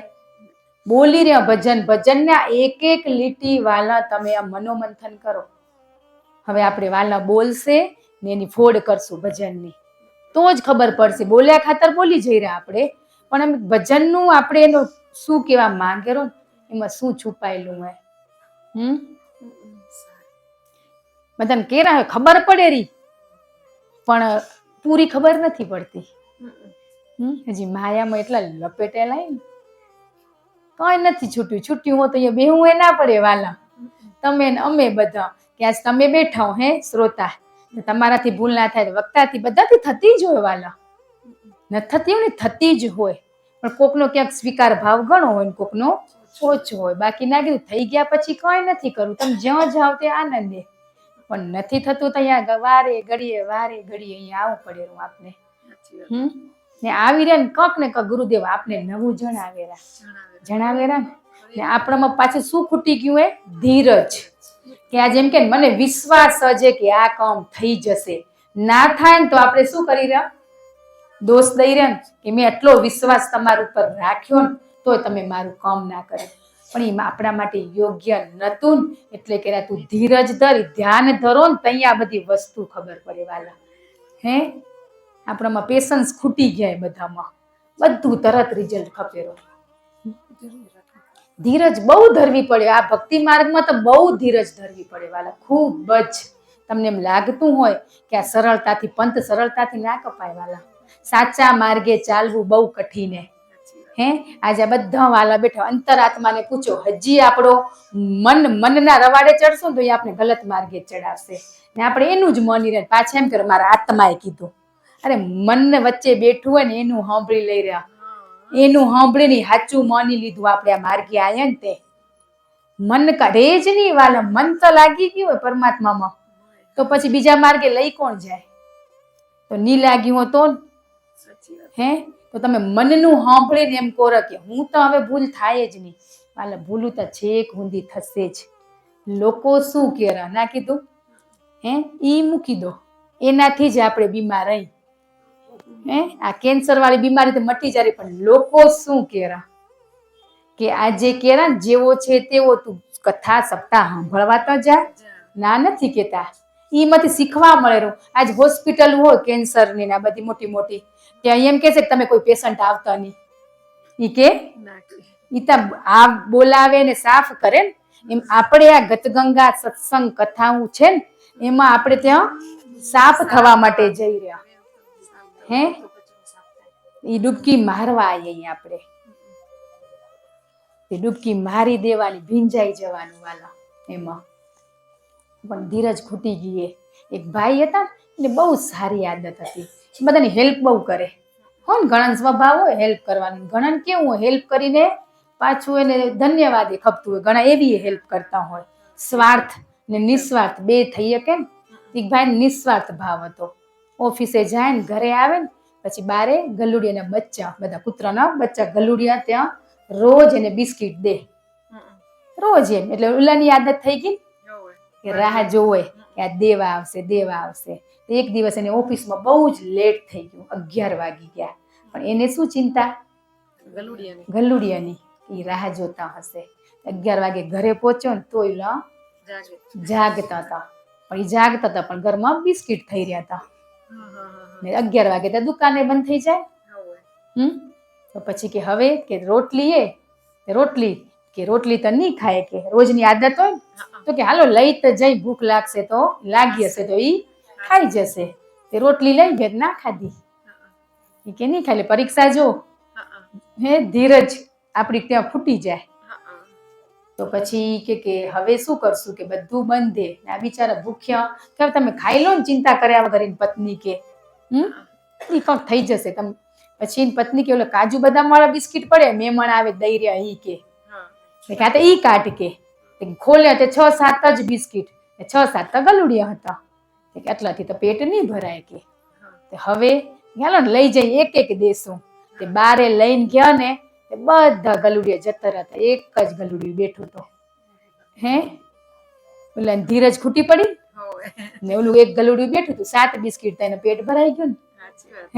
બોલી રહ્યા ભજન, ભજનના એક એક લીટી વાલા તમે આ મનોમંથન કરો. હવે આપણે વાલા બોલશે ને એની ફોડ કરશું ભજનની, તો જ ખબર પડશે. બોલ્યા ખાતર બોલી જઈ રહ્યા આપણે, પણ એમ ભજનનું આપણે એનો શું કહેવા માંગેલો, એમાં શું છુપાયેલું હોય? બધાને કેરા હોય ખબર પડે રહી, પણ પૂરી ખબર નથી પડતી. હજી માયામાં એટલા લપેટેલા ને કઈ નથી છૂટ્યું. છૂટ્યું હોય તો અહીંયા બેહું એ ના પડે વાલા. તમે ને અમે બધા કે આજ તમે બેઠા હો હે શ્રોતા, તમારાથી ભૂલ ના થાય, વક્તાથી બધાથી થતી જ હોય વાલા. ન થતી હોય ને થતી જ હોય, પણ કોકનો ક્યાંક સ્વીકાર ભાવ ઘણો હોય ને કોકનો ઓછો હોય. બાકી ના કીધું થઈ ગયા પછી કઈ નથી કરવું, તમે જ્યાં જાઓ તે આનંદે. પણ નથી થતું તો અહીંયા વારે ઘડીએ અહીંયા આવવું પડે આપને. ને આવી રહ્યા ને કંક ને કંક ગુરુદેવ આપને નવું જણાવેરા ને આપણામાં પાછું શું ખૂટી ગયું હે? ધીરજ. કે આ જેમ કે મને વિશ્વાસ છે કે આ કામ થઈ જશે, ના થાય ને તો આપણે શું કરી રહ્યા? દોષ દઈ રહ્યા કે મેં એટલો વિશ્વાસ તમારા ઉપર રાખ્યો ને તોય તમે મારું કામ ના કરે. પણ એ આપણા માટે યોગ્ય નતું, એટલે કે તું ધીરજ ધરી, ધ્યાન ધરો ને ત્યાં બધી વસ્તુ ખબર પડે વાલા. હે આપણામાં પેશન્સ ખૂટી ગયા બધામાં, બધું તરત રિઝલ્ટ ખપેરો. ધીરજ બહુ ધરવી પડે આ ભક્તિ માર્ગમાં, તો બહુ ધીરજ ધરવી પડે વાલા, ખૂબ જ. તમને એમ લાગતું હોય કે આ સરળતાથી પંથ સરળતાથી ના કપાય વાલા, સાચા માર્ગે ચાલવું બહુ કઠિન હે. આજે બધા વાલા બેઠા અંતરાત્માને પૂછો, હજી આપણો મનના રવાડે ચડશું ને તો એ આપણે ગલત માર્ગે ચડાવશે ને આપણે એનું જ માની રહ્યા. પાછા એમ કરે મારા આત્માએ કીધું. અરે મન વચ્ચે બેઠું હોય ને એનું સાંભળી લઈ રહ્યા, એનું સાંભળીને સાચું માની લીધું આપણે આ માર્ગે આવ્યા ને તે. મન કાઢે જ નહીં વાલા, મન તો લાગી ગયું હોય પરમાત્મામાં, તો પછી બીજા માર્ગે લઈ કોણ જાય? તો નહીં લાગ્યું હોય તો તો તમે મનનું સાંભળીને એમ કહો કે હું તો હવે ભૂલ થાય જ નહીં વાલા. ભૂલું તો છેક ઊંધી થશે જ. લોકો શું કહેરા ના કીધું ઈ મૂકી દો, એનાથી જ આપણે બીમાર રહી. આ કેન્સર વાળી બીમારી તો મટી જાય, પણ લોકો શું કહેરા કે આજે કેરા જેવો છે તેવો તું કથા સપ્તાહ સાંભળવા તો જા. ના નથી કેતા, એમાંથી શીખવા મળે. આજ હોસ્પિટલ હોય કેન્સરની ને બધી મોટી મોટી, ત્યાં એમ કે છે કે તમે કોઈ પેશન્ટ આવતા નહીં. ઈ કે આ બોલાવે ને સાફ કરે ને, એમ આપણે આ ગતગંગા સત્સંગ કથાઓ છે ને એમાં આપણે ત્યાં સાફ થવા માટે જઈ રહ્યા. ઈ ડૂબકી મારવા આવીએ આપણે, ડૂબકી મારી દેવાની, ભીંજાઈ જવાનું વાલા એમાં. પણ ધીરજ ખૂટી ગઈ. એક ભાઈ હતા ને બહુ સારી આદત હતી, બધાની હેલ્પ બહુ કરે હો ને. ઘણા સ્વભાવ હોય હેલ્પ કરવાની, ઘણા કેવું હોય હેલ્પ કરીને પાછું એને ધન્યવાદ ખપતું હોય. ઘણા એવી હેલ્પ કરતા હોય. સ્વાર્થ ને નિસ્વાર્થ બે થઈ શકે ને. એક ભાઈ નિસ્વાર્થ ભાવ હતો. ઓફિસે જાય ને ઘરે આવે ને પછી બારે ગલુડિયાના બચ્ચા, બધા કૂતરાના બચ્ચા ગલુડિયા ત્યાં રોજ એને બિસ્કિટ દે, રોજ એમ. એટલે ઓલાની આદત થઈ ગઈ કે રાહ જોવે કે આ દેવા આવશે. એક દિવસ એને ઓફિસમાં બહુ જ લેટ થઈ ગયું, 11 વાગી ગયા. પણ એને શું ચિંતા? ગલુડિયાની. એ રાહ જોતા હશે. 11 વાગે ઘરે પહોંચ્યો ને તોય જાગતા હતા. પણ એ જાગતા હતા પણ ઘરમાં બિસ્કિટ થઈ રહ્યા હતા. 11 વાગે તો દુકાને બંધ થઈ જાય. તો પછી કે હવે કે રોટલી તો નહીં ખાય, કે રોજની આદત હોય ને, તો કે હાલો લઈ તો જઈ, ભૂખ લાગશે તો લાગી હશે તો ઈ ખાઈ જશે. તે રોટલી લઈ ગયા ના ખાધી. એ કે નહીં ખાય. પરીક્ષા જો ધીરજ આપણી ત્યાં ફૂટી જાય. તો પછી કે હવે શું કરશું, કે બધું બંધે. આ બિચારા ભૂખ્યા, કે તમે ખાઈ લો ને ચિંતા કર્યા વગર. પત્ની કે ઈ કંઈક થઈ જશે. તમે પછી પત્ની કે ઓલે કાજુ બદામ વાળા બિસ્કિટ પડે, મહેમાન આવે દઈ રહ્યા. ઈ કે આ તો ઈ કાઢ કે ખોલે તો 6-7 જ બિસ્કિટ. 6-7 તો ગલુડિયા હતા. કે આટલાથી તો પેટ નહીં ભરાય કે હવે ચાલો ને લઈ જઈ એક એક દેશું. તે બારે લઈને ગયા ને તે બધા ગલુડિયા જતા હતા. એક જ ગલુડિયું બેઠું તો હે ઓલા ધીરજ ખૂટી પડી ને ઓલું એક ગલુડિયું બેઠું હતું. 7 બિસ્કિટ થઈને પેટ ભરાઈ ગયું ને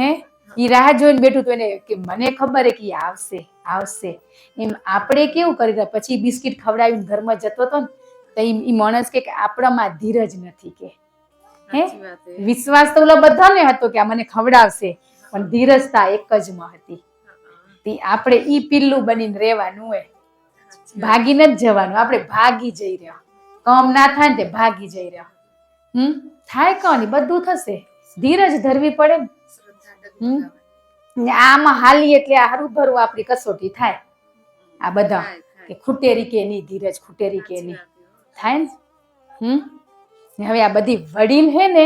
હે ઈ રાહ જોઈને બેઠું હતું એને કે મને ખબર હે કે આવશે આવશે એમ આપણે કેવું કરી રહ્યા પછી બિસ્કિટ ખવડાવીને ઘરમાં જતો હતો ને તો ઈ માણસ કે આપણામાં ધીરજ નથી કે હે વિશ્વાસ તો ઓલા બધાને હતો કે આ મને ખવડાવશે પણ ધીરજતા એક જ માં હતી. તી આપણે ઈ પિલ્લું બનીને રહેવાનું હોય ભાગી નથી જવાનું. આપણે ભાગી જઈ રહ્યા કામ ના થાય ને તે ભાગી જઈ રહ્યા થાય કાની બધું થશે. ધીરજ ધરવી પડે ને આમાં હાલી એટલે આ હરું ભરું આપણી કસોટી થાય. આ બધા કે ખૂટેરી કે નહીં ધીરજ ખૂટેરી કે નહીં થાય ને હવે આ બધી વડીલ હે ને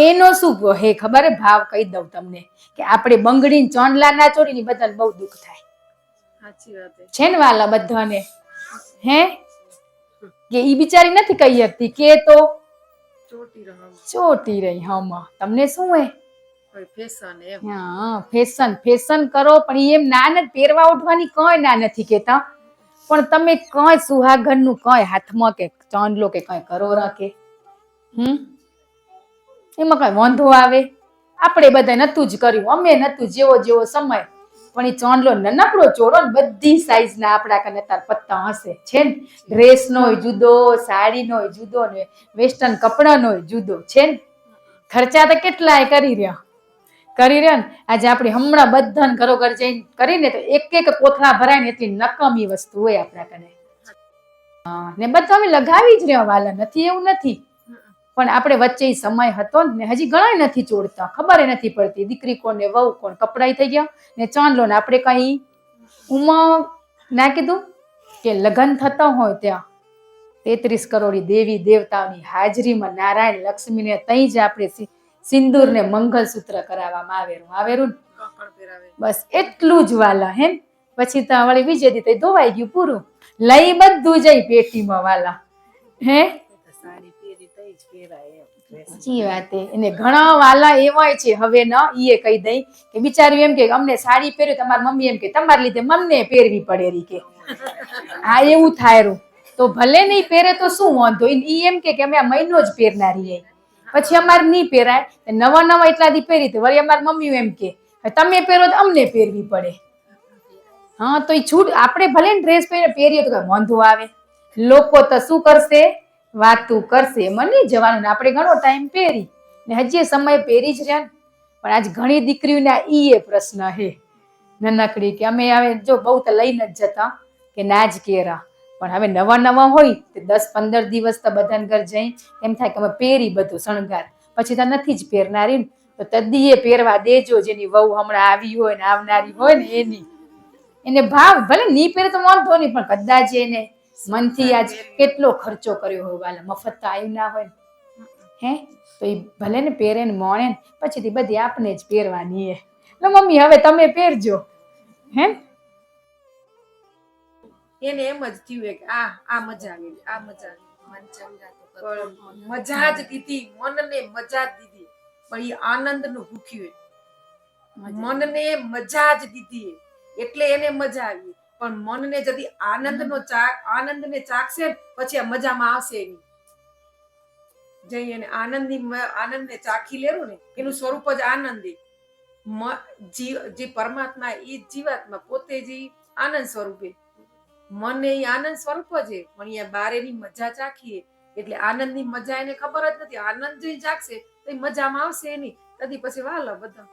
એનો શું હે ખબર હે ભાવ કહી દઉં તમને કે આપણે બંગડીને ચોંડલા ના ચોરીને બધાને બહુ દુઃખ થાય. સાચી વાત છે ને વાલા બધાને હે કે ઈ બિચારી નથી કહી શકતી કે તો ચોટી રહી હમ તમને શું હે ફેશન ફેશન કરો પણ એમ ના નથી પહેરવા ઉઠવાની કઈ ના નથી કેતા પણ તમે કઈ સુહાગન નું કઈ હાથમાં કે ચાંદલો કે કઈ કરો રાખે એમાં કઈ વાંધો આવે. આપણે બધા નતું જ કર્યું અમે નતું જેવો જેવો સમય પણ એ ચાંદલો નનકડો ચોરો ને બધી સાઈઝ ના આપણા કને તાર પત્તા હશે છે ને ડ્રેસ નો જુદો સાડી નો જુદો ને વેસ્ટર્ન કપડા નો જુદો છે ને ખર્ચા તો કેટલાય કરી રહ્યા ને આજે આપણે હમણાં બધાને ઘરોઘર જઈને કરીને તો એક એક કોથળા ભરાય ને એટલી નકામી વસ્તુ હોય આપણા કને ને બધા અમે લગાવી જ રહ્યા વાલા નથી એવું નથી પણ આપણે વચ્ચે સમય હતો ને હજી ઘણા નથી ચોડતા ખબર નથી પડતી દીકરી કોણ ને વહુ કોણ કપડાઈ થઈ ગયા ને ચાંદલો ને આપણે કઈ ઉમા ના કીધું કે લગ્ન થતા હોય ત્યાં 33 કરોડ દેવી દેવતાઓની હાજરીમાં નારાયણ લક્ષ્મીને તઈ જ આપણે સિંદૂર ને મંગલસૂત્ર કરાવવામાં આવેલું બસ એટલું જ વાલા હે પછી તો વળી બીજે દી તો ધોવાઈ ગયું પૂરું લઈ બધું જઈ પેટીમાં વાલા હે સાચી વાત એને ઘણા વાલા એવાય છે હવે ન ઈએ કહી દઈ કે બિચારી એમ કે અમને સાડી પહેર્યું તમારી મમ્મી એમ કે તમારી લીધે મને પહેરવી પડે રી કે આ એવું થાય તો ભલે નહીં પહેરે તો શું વાંધો ઈ એમ કે અમે આ મહિનો જ પહેરનારી પછી અમારે નહીં પહેરાય નવા નવા એટલા દી પહેરી તો વળી અમારી મમ્મી એમ કે તમે પહેરો તો અમને પહેરવી પડે. હા તો એ છૂટ આપણે ભલે ડ્રેસ પહેરીએ તો કઈ વાંધો આવે લોકો તો શું કરશે વાતું કરશે મને જવાનું ને આપણે ઘણો ટાઈમ પહેરી ને હજી સમય પહેરી જ રહ્યા પણ આજ ઘણી દીકરીઓના ઈ પ્રશ્ન હે નનકડી કે અમે હવે જો બહુ તો લઈ નથી જતા કે ના જ કેરા પણ હવે નવા નવા હોય તો 10-15 દિવસ તો બધાને ઘર જઈ એમ થાય કે અમે પહેરી બધું શણગાર પછી તો નથી જ પહેરનારી તો તદીએ પહેરવા દેજો જેની વહુ હમણાં આવી હોય ને આવનારી હોય ને એને ભાવ ભલે નહીં પહેરે તો વાંધો નહીં પણ કદાચ એને મનથી આજ કેટલો ખર્ચો કર્યો હોય વાલા મફત તો આવ્યું ના હોય હે તો એ ભલે ને પહેરે ને મોણે ને પછીથી બધી આપણે જ પહેરવાની હે મમ્મી હવે તમે પહેરજો હે એને એમ જ થયું કે આ મજા આવી આ મજા આવી મજા જ દીધી મનને મજા જ દીધી પણ એ આનંદ નું ભૂખ્યું મનને મજા જ દીધી એટલે એને મજા આવી પણ મનને જદી આનંદને ચાખશે પછી આ મજામાં આવશે નહીં જઈ એને આનંદને ચાખી લેવું ને એનું સ્વરૂપ જ આનંદી જે પરમાત્મા એ જીવાત્મા પોતે જે આનંદ સ્વરૂપે મને એ આનંદ સ્વરૂપ જ પણ અહીંયા બારેની મજા ચાખીએ એટલે આનંદની મજા એને ખબર જ નથી આનંદ જો ચાખશે તો મજામાં આવશે નહીં તદી પછી વાલો બધા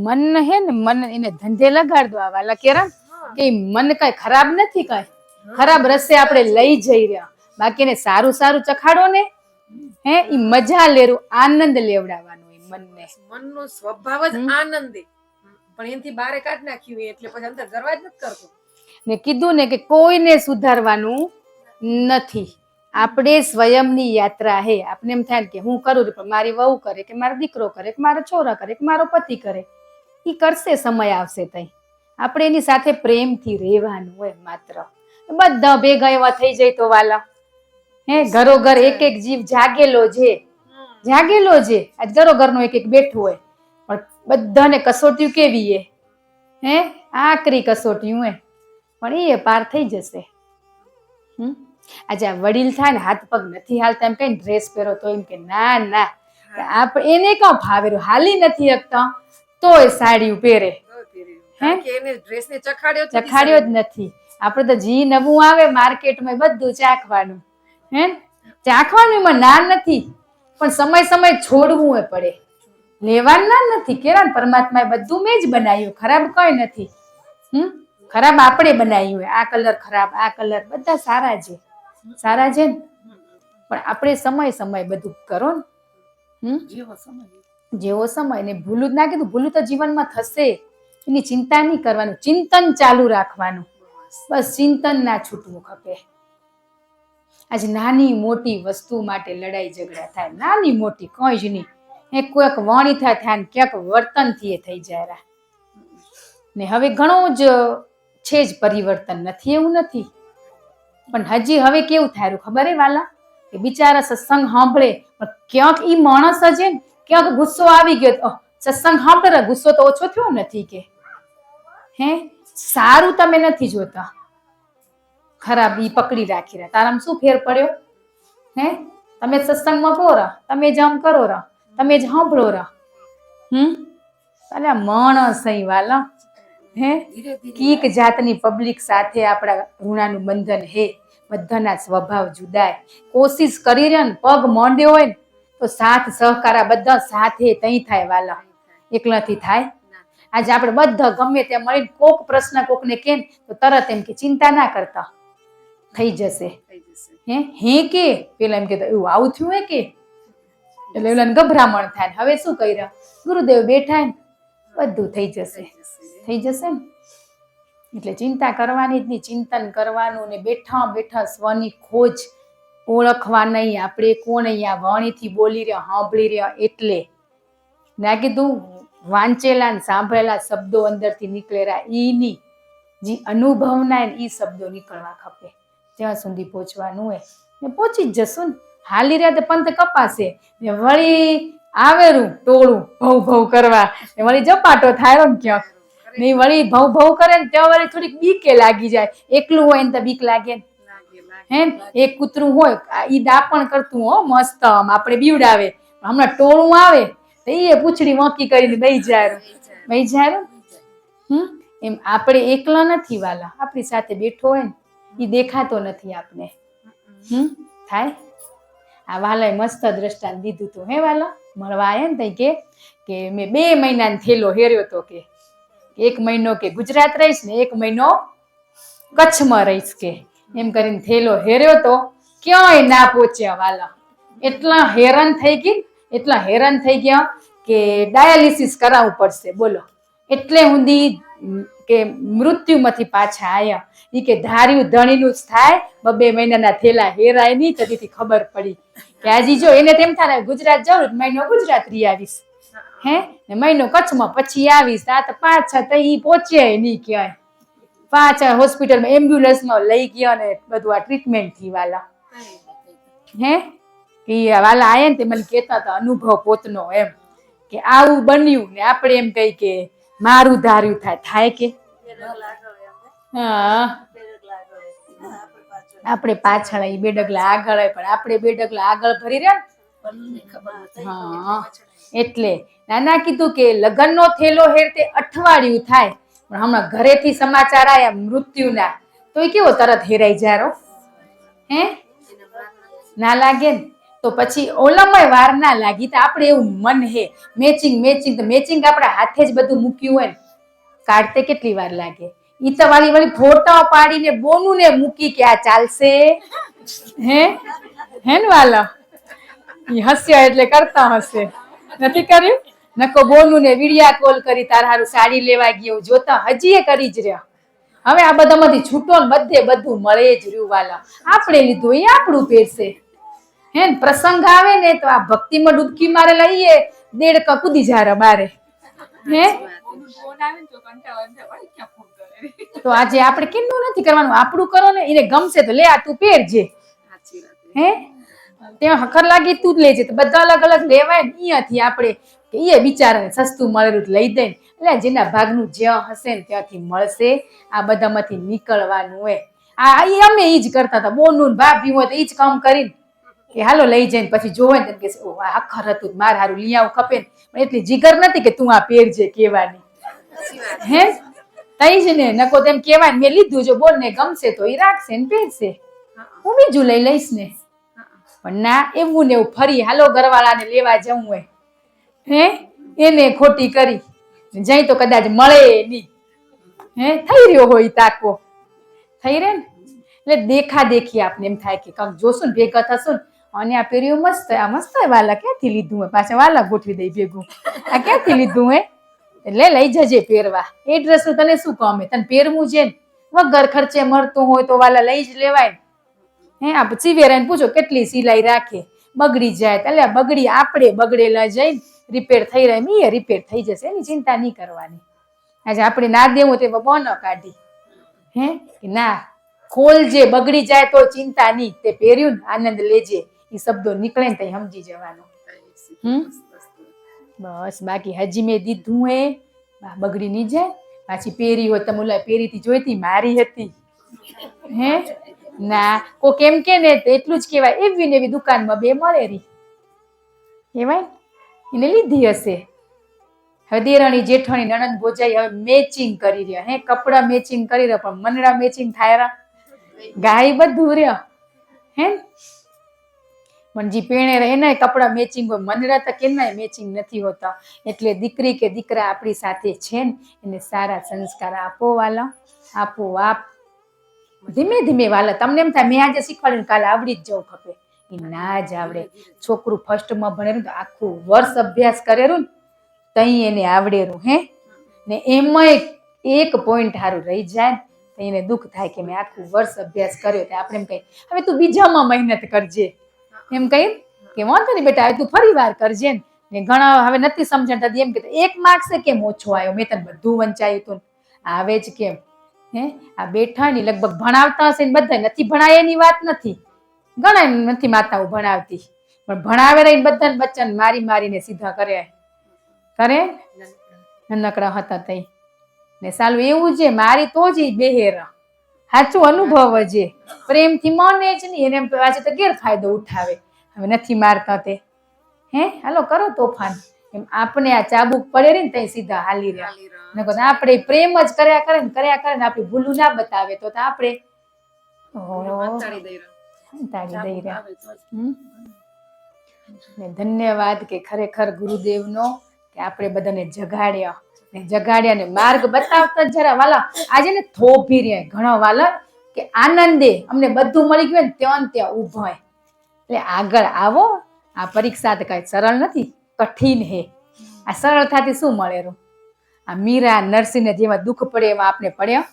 મન હે ને મન એને ધંધે લગાડ દો વાલા કેરા કે મન કઈ ખરાબ નથી કઈ ખરાબ રસ્તે આપણે લઈ જઈ રહ્યા બાકી એને સારું સારું ચખાડો ને હે ઈ મજા લેરું આનંદ લેવડાવવાનો મનનો સ્વભાવ જ આનંદી પણ એનથી બારે કાઢ નાખ્યું એટલે પછી અંદર ગરવા જ નથી કરતો ને કીધું ને કે કોઈને સુધારવાનું નથી આપણે સ્વયંની યાત્રા હે આપણે એમ થાય કે હું કરું પણ મારી વહુ કરે કે મારો દીકરો કરે કે મારો છોરા કરે કે મારો પતિ કરે ઈ કરશે સમય આવશે તઈ આપણે એની સાથે પ્રેમથી રહેવાનું હોય માત્ર બધા ભેગા એવા થઈ જાય તો વાલા હે ઘરોઘર એક એક જીવ જાગેલો છે, જાગેલો છે. આજ ઘરોઘરનો એક એક બેઠું હોય, પણ બધાને કસોટી કેવી હે આકરી કસોટી હે, પણ એ પાર થઈ જશે. આજે આ વડીલ થાય ને હાથ પગ નથી હાલતા એમ કઈ ડ્રેસ પહેરો તો એમ કે ના ના આપણે એને કઉ ફાવેરું હાલી નથી શકતા તોય સાડી પહેરે, ચખાડ્યો જ નથી. આપડે તો જી નવું આવે માર્કેટમાં બધું ચાખવાનું, હે ચાખવાનું એમાં ના નથી, પણ સમય સમય છોડવું પડે. લેવાના નથી કેવા પરમાત્મા એ બધું મેં જ બનાવ્યું, ખરાબ કઈ નથી. ખરાબ આપણે બનાવ્યું હોય, આ કલર ખરાબ, આ કલર બધા સારા છે, સારા છે ને, પણ આપણે સમય સમય બધું કરો ને, જેવો સમય ને ભૂલું જ ના કીધું, ભૂલું તો જીવનમાં થશે, એની ચિંતા નહીં કરવાનું, ચિંતન ચાલુ રાખવાનું, બસ ચિંતન ના છૂટવું ખપે. આજે નાની મોટી વસ્તુ માટે લડાઈ ઝઘડા થાય, નાની મોટી કઈ જ નહીં, કોઈક વાણી થાય ને ક્યાંક વર્તનથી એ થઈ જાય ને. હવે ઘણું જ છે જ પરિવર્તન, નથી એવું નથી, પણ હજી હવે કેવું થાય ખબર હે વાલા, કે બિચારા સત્સંગ સાંભળે પણ ક્યાંક ઈ માણસ જ ને ક્યાંક ગુસ્સો આવી ગયો, સત્સંગ સાંભળે ગુસ્સો તો ઓછો થયો નથી કે હે સારું તમે નથી જોતા, ખરાબ ઈ પકડી રાખી રહ્યા, તારામાં શું ફેર પડ્યો? હે તમે સત્સંગમાં કહો રા, તમે જ આમ કરો રા, તમે જ સાંભળો રા, અલ્યા માણસ અહીં વાલા, હે કીક જાતની પબ્લિક સાથે આપણા ઋણાનું બંધન હે, બધાના સ્વભાવ જુદાય, કોશિશ કરી રહ્યા ને પગ મોંડ્યો હોય ને તો સાથ સહકાર બધા સાથે તઈ થાય વાલા, એકલાથી થાય? આજે આપણે બધા ગમે ત્યાં મળીને કોક પ્રશ્ન કોકને કેમ તો તરત એમ કે ચિંતા ના કરતા થઈ જશે, હે કે પેલા એમ કે એવું આવું થયું હે કે, એટલે એલા ગભરામણ થાય. હવે શું કર્યા, ગુરુદેવ બેઠા ને બધું થઈ જશે, થઈ જશે ને. એટલે ચિંતા કરવાની જ નહીં, ચિંતન કરવાનું ને બેઠા બેઠા સ્વની ખોજ ઓળખવા નહીં, આપણે કોણ અહીંયા વાણીથી બોલી રહ્યા સાંભળી રહ્યા, એટલે ના કીધું વાંચેલા ને સાંભળેલા શબ્દો અંદરથી નીકળેલા ઈ ની જે અનુભવના ઈ શબ્દો નીકળવા ખપે, ત્યાં સુધી પહોંચવાનું હોય ને પહોંચી જ જશું ને. હાલી રહ્યા તો પંથ કપાશે ને વળી આવેરું ટોળું ભવ ભવ કરવા ને વળી જપાટો થાય ને ક્યાંક ને વળી ભવ ભવ કરે ને ત્યાં વળી થોડીક બીકે લાગી જાય, એકલું હોય ને તો બીક લાગે ને, હે એક કૂતરું હોય ઈ દાપણ કરતું હો મસ્ત આપણે બીવડાવે, હમણાં ટોળું આવે તો એ પૂંછડી વાંકી કરીને બેહી જાય, એમ આપણે એકલા નથી વાલા, આપણી સાથે બેઠો હોય ને ઈ દેખાતો નથી આપને, થાય. આ વાલાએ મસ્ત દ્રષ્ટાંત દીધું તું હે વાલા, મળવા આયા ને કે મેં 2 મહિનાનો થેલો હેર્યો તો કે 1 મહિનો કે ગુજરાત રહીશ ને 1 મહિનો કચ્છમાં રહીશ કે, એમ કરીને થેલો હેર્યો તો ક્યાંય ના પહોંચ્યા વાલા, એટલા હેરાન થઈ ગયા કે ડાયાલિસિસ કરાવવું પડશે બોલો, એટલે હુંદી કે મૃત્યુમાંથી પાછા આયા. ઈ કે ધાર્યું ધણીનું જ થાય, 2 મહિનાના થેલા હેરાય નહીં, તેથી ખબર પડી કે હજી જો એને તેમ થાય ગુજરાત જાઉં મહિનો ગુજરાત રહી આવીશ, હે ને મહિનો કચ્છમાં પછી આવીશ, આ તો પાછા તો ઈ પહોંચે નહીં ક્યાંય, પાછા હોસ્પિટલમાં એમ્બ્યુલન્સમાં લઈ ગયા ને બધું આ ટ્રીટમેન્ટ થી વાલા, હે કે વાલા આયા ને તે મને કહેતા હતા અનુભવ પોતનો એમ કે આવું બન્યું ને આપણે એમ કહી કે મારું ધાર્યું થાય કે હા આપણે પાછળ 2 ડગલા આગળ પણ આપણે 2 ડગલા આગળ ભરી રહ્યા. હા એટલે નાના કીધું કે લગ્નનો થેલો હેરતે અઠવાડિયું થાય, પણ હમણાં ઘરેથી સમાચાર આયા મૃત્યુના તો એ કેવો તરત હેરાઈ જારો, હે ના લાગે ને તો પછી ઓલામાં વાર ના લાગી. તો આપણે એવું મન હે મેચિંગ આપણા હાથે જ બધું મૂક્યું હોય ને કાઢતે કેટલી વાર લાગે. ઈ તો વાળી ફોટા પાડીને બોનું ને મૂકી કે આ ચાલશે, હે ને વાલા ઈ હસ્યા એટલે કરતા હશે, નથી કર્યું નકો બોનું ને વિડિયા કોલ કરી તાર હારું સાડી લેવા ગયો જોતા હજી એ કરી જ રહ્યા. હવે આ બધામાંથી છૂટો ને બધે બધું મળે જ રહ્યું વાલા, આપણે લીધું એ આપણું પહેરશે, હે ને પ્રસંગ આવે ને તો આ ભક્તિમાં ડૂબકી મારે લઈએ દેડકા કૂદી જારે બારે, હે તો આજે આપણે કેમનું નથી કરવાનું, આપણું કરો ને એને ગમશે તો લે આ તું પહેરજે, હે ત્યાં હખર લાગી તું જ લેજે તો બધા અલગ અલગ લેવાય ને અહીંયાથી આપણે કે એ બિચારાને સસ્તું મળેલું જ લઈ દે ને એટલે જેના ભાગનું જ્યાં હશે ને ત્યાંથી મળશે આ બધામાંથી નીકળવાનું હોય આ ઈ અમે ઈ જ કરતા હતા બોનું ભાભી હોય તો ઈ જ કામ કરીને કે હાલો લઈ જઈને પછી જોવે ને કે ઓ આ હખર હતું મારે હારું લઈ આવું ખપે ને પણ એટલી જીગર નથી કે તું આ પહેરજે કહેવાની હે તઈ જ ને નકો તેમ કહેવાય મેં લીધું જો બોલ ને ગમશે તો ઈ રાખશે ને પહેરશે હું બીજું લઈ લઈશ ને પણ ના એવું ને એવું ફરી હાલો ઘરવાળાને લેવા જવું હોય હે એને ખોટી કરી જઈ તો કદાચ મળે નહીં હે થઈ રહ્યો હોય તાકો થઈ રે ને એટલે દેખા દેખી આપને એમ થાય કે કંઈક જોશું ને ભેગા થશું ને અને આ પહેર્યું મસ્ત આ મસ્ત વાલા ક્યાંથી લીધું હોય પાછા વાલા ગોઠવી દઈ ભેગું આ ક્યાંથી લીધું હે એટલે લઈ જજે પહેરવા એ ડ્રેસનું તને શું ગમે તને પહેરવું છે ને વગર ખર્ચે મળતું હોય તો વાલા લઈ જ લેવાય હે આ સિવેરાને પૂછો કેટલી સિલાઈ રાખે બગડી જાય એટલે બગડી આપણે બગડેલા જઈને રિપેર થઈ રહે એ રિપેર થઈ જશે એની ચિંતા નહીં કરવાની આજે આપણે ના દેવું તે બોનો કાઢી હે કે ના ખોલ જે બગડી જાય તો ચિંતા નહીં તે પહેર્યું ને આનંદ લેજે એ શબ્દો નીકળે ને તઈ સમજી જવાનું બસ બાકી હજી મેં દીધું હે બગડી નહીં જાય પાછી પહેરી હોય તમે ઓલા પહેરીથી જોઈતી મારી હતી હે ના કો કેમ કે ને એટલું જ કહેવાય એવી ને એવી દુકાનમાં બે મળે રી કહેવાય એને લીધી હશે હવે દેરાણી જેઠાણી નણંદ ભોજાઈ હવે મેચિંગ કરી રહ્યા હે કપડા મેચિંગ કરી રહ્યા પણ મનડા મેચિંગ થાય રહ્યા ગાય બધું રહ્યા હે પણ જે પેણે રહે એના કપડા મેચિંગ હોય મનડા તો કેનાય મેચિંગ નથી હોતા એટલે દીકરી કે દીકરા આપણી સાથે છે ને એને સારા સંસ્કાર આપો વાલા આપો આપ ધીમે ધીમે વાલા તમને એમ થાય મેં આજે શીખવાડ્યું કાલે આવડી જ જવું ખપે એ ના જ આવડે છોકરું ફર્સ્ટમાં ભણેલું તો આખું વર્ષ અભ્યાસ કરેલું ને તઈ એને આવડેલું હે ને એમાં એક પોઈન્ટ સારું રહી જાય તો એને દુઃખ થાય કે મેં આખું વર્ષ અભ્યાસ કર્યો તો આપણે એમ કહી હવે તું બીજામાં મહેનત કરજે એમ કહી કે વાંધો નહીં બેટા હવે તું ફરી વાર કરજે ને ઘણા હવે નથી સમજણતા એમ કે એક માર્ક્સ કેમ ઓછો આવ્યો મેં તને બધું વંચાયું તું આવે જ કેમ હે આ બેઠા ની લગભગ ભણાવતા હશે ને બધા નથી ભણાય એની વાત નથી ઘણા નથી માતાઓ ભણાવતી પણ ભણાવે રહી બધાને બચ્ચાને મારી મારીને સીધા કરે નનકડા હતા તઈ ને સાલું એવું છે મારી તો જ બેહેર સાચું અનુભવ છે પ્રેમથી માને જ નહીં એને પાછળ તો ગેરફાયદો ઉઠાવે હવે નથી મારતા તે હે હાલો કરો તોફાન એમ આપણે આ ચાબુક પડે ને તઈ સીધા હાલી રહ્યા આપણે પ્રેમ જ કર્યા કરે ને આપણી ભૂલું ના બતાવે તો આપણે તાળી દઈ રહ્યા ને ધન્યવાદ કે ખરેખર ગુરુદેવનો કે આપણે બધાને જગાડ્યા ને માર્ગ બતાવતા જરા વાલા આજે ને થોભી રહ્યા ઘણો વાલા કે આનંદે અમને બધું મળી ગયું ને ત્યાં ઊભા એટલે આગળ આવો આ પરીક્ષા તો કઈ સરળ નથી કઠિન હે આ સરળતાથી શું મળેલું આ મીરા નરસિંહને જેવા દુઃખ પડે એવા આપણે પડ્યા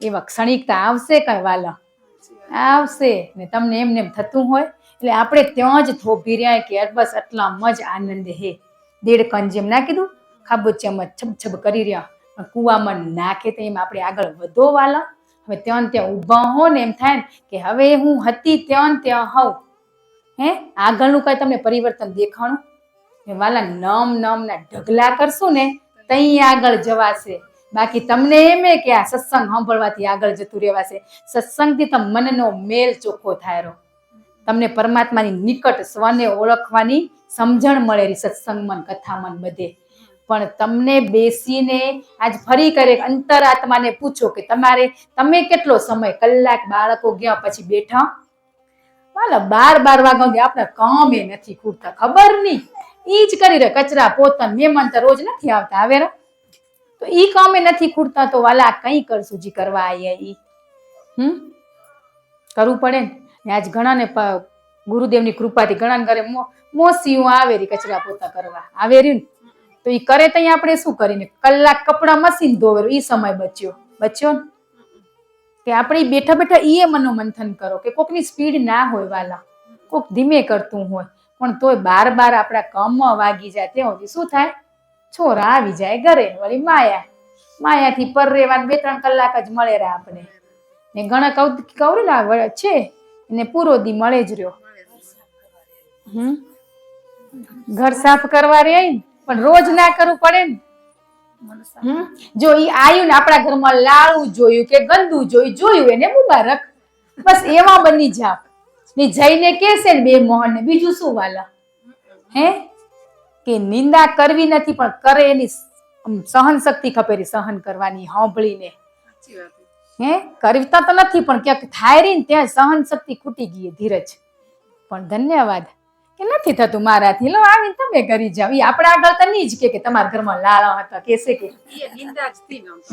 એવા ક્ષણિકતા આવશે કઈ વાલા આવશે ને તમને એમને એમ થતું હોય એટલે આપણે ત્યાં જ થોભી રહ્યા કે બસ આટલામાં જ આનંદ હે દેડકન જેમ ના કીધું ખાબોચિયામાં છબ કરી રહ્યા કુવામાં નાખે તો એમ આપણે આગળ વધો વાલા હવે ત્યાં ઊભા હો ને એમ થાય ને કે હવે હું હતી ત્યાં હોઉં હે આગળનું કઈ તમને પરિવર્તન દેખાણું વાલા નમ ના ઢગલા કરશું ને તઈ આગળ જવાશે બાકી તમને એમ કે આ સત્સંગ સાંભળવાથી આગળ જતું રહેવાશે સત્સંગથી તો મનનો મેલ ચોખ્ખો થાય તમને પરમાત્માની નિકટ સ્વને ઓળખવાની સમજણ મળે સત્સંગમાં કથામાં બધે પણ તમને બેસીને આજ ફરી કરે અંતરાત્માને પૂછો કે તમે કેટલો સમય કલાક બાળકો ગયા પછી બેઠા વાલા 12 વાગ્યા આપણે કામ એ નથી ખૂટતા ખબર નહીં ઈ જ કરી રહે કચરા પોતન મહેમાન તો રોજ નથી આવતા આવે તો ઈ કામે નથી ખૂટતા તો વાલા કઈ કરશું જી કરવા આયા ઈ કરવું પડે ને આજ ઘણાને ગુરુદેવની કૃપાથી ઘણા ઘરે મોસીઓ આવે રી કચરા પોતા કરવા આવે રહ્યું ને તો ઈ કરે તો આપણે શું કરીને કલાક કપડા મશીન ધોવે ઈ સમય બચ્યો ને કે આપણે બેઠા બેઠા ઈએ મનોમંથન કરો કે કોકની સ્પીડ ના હોય વાલા કોક ધીમે કરતું હોય પણ તોય બાર આપણા કામમાં વાગી જાય ત્યાં શું થાય છોરા આવી જાય ઘરે વળી માયાથી પર રહેવાનું 2-3 કલાક જ મળે આપણે ને ઘણા કૌરી છે એને પૂરો દી મળે જ રહ્યો હમ ઘર સાફ કરવા રે પણ રોજ ના કરવું પડે ને. જો ઈ આયુ ને આપણા ઘરમાં લાળું જોયું કે ગંદુ જોયું એને મુબારક. બસ એવા બની જાવ ને જઈને કેસે ને બે મોહન ને બીજું શું વાલા. હે કે નિંદા કરવી નથી પણ કરે એની સહન શક્તિ ખપેરી સહન કરવાની સાંભળીને. હે કરતા તો નથી પણ ક્યાંક થાય રહી ને ત્યાં સહન શક્તિ ખૂટી ગઈ ધીરજ. પણ ધન્યવાદ કે નથી થતું મારાથી, લો આવીને તમે કરી જાવ. એ આપણા આગળ તો નહીં જ કે તમારા ઘરમાં લાળા હતા કેસે કે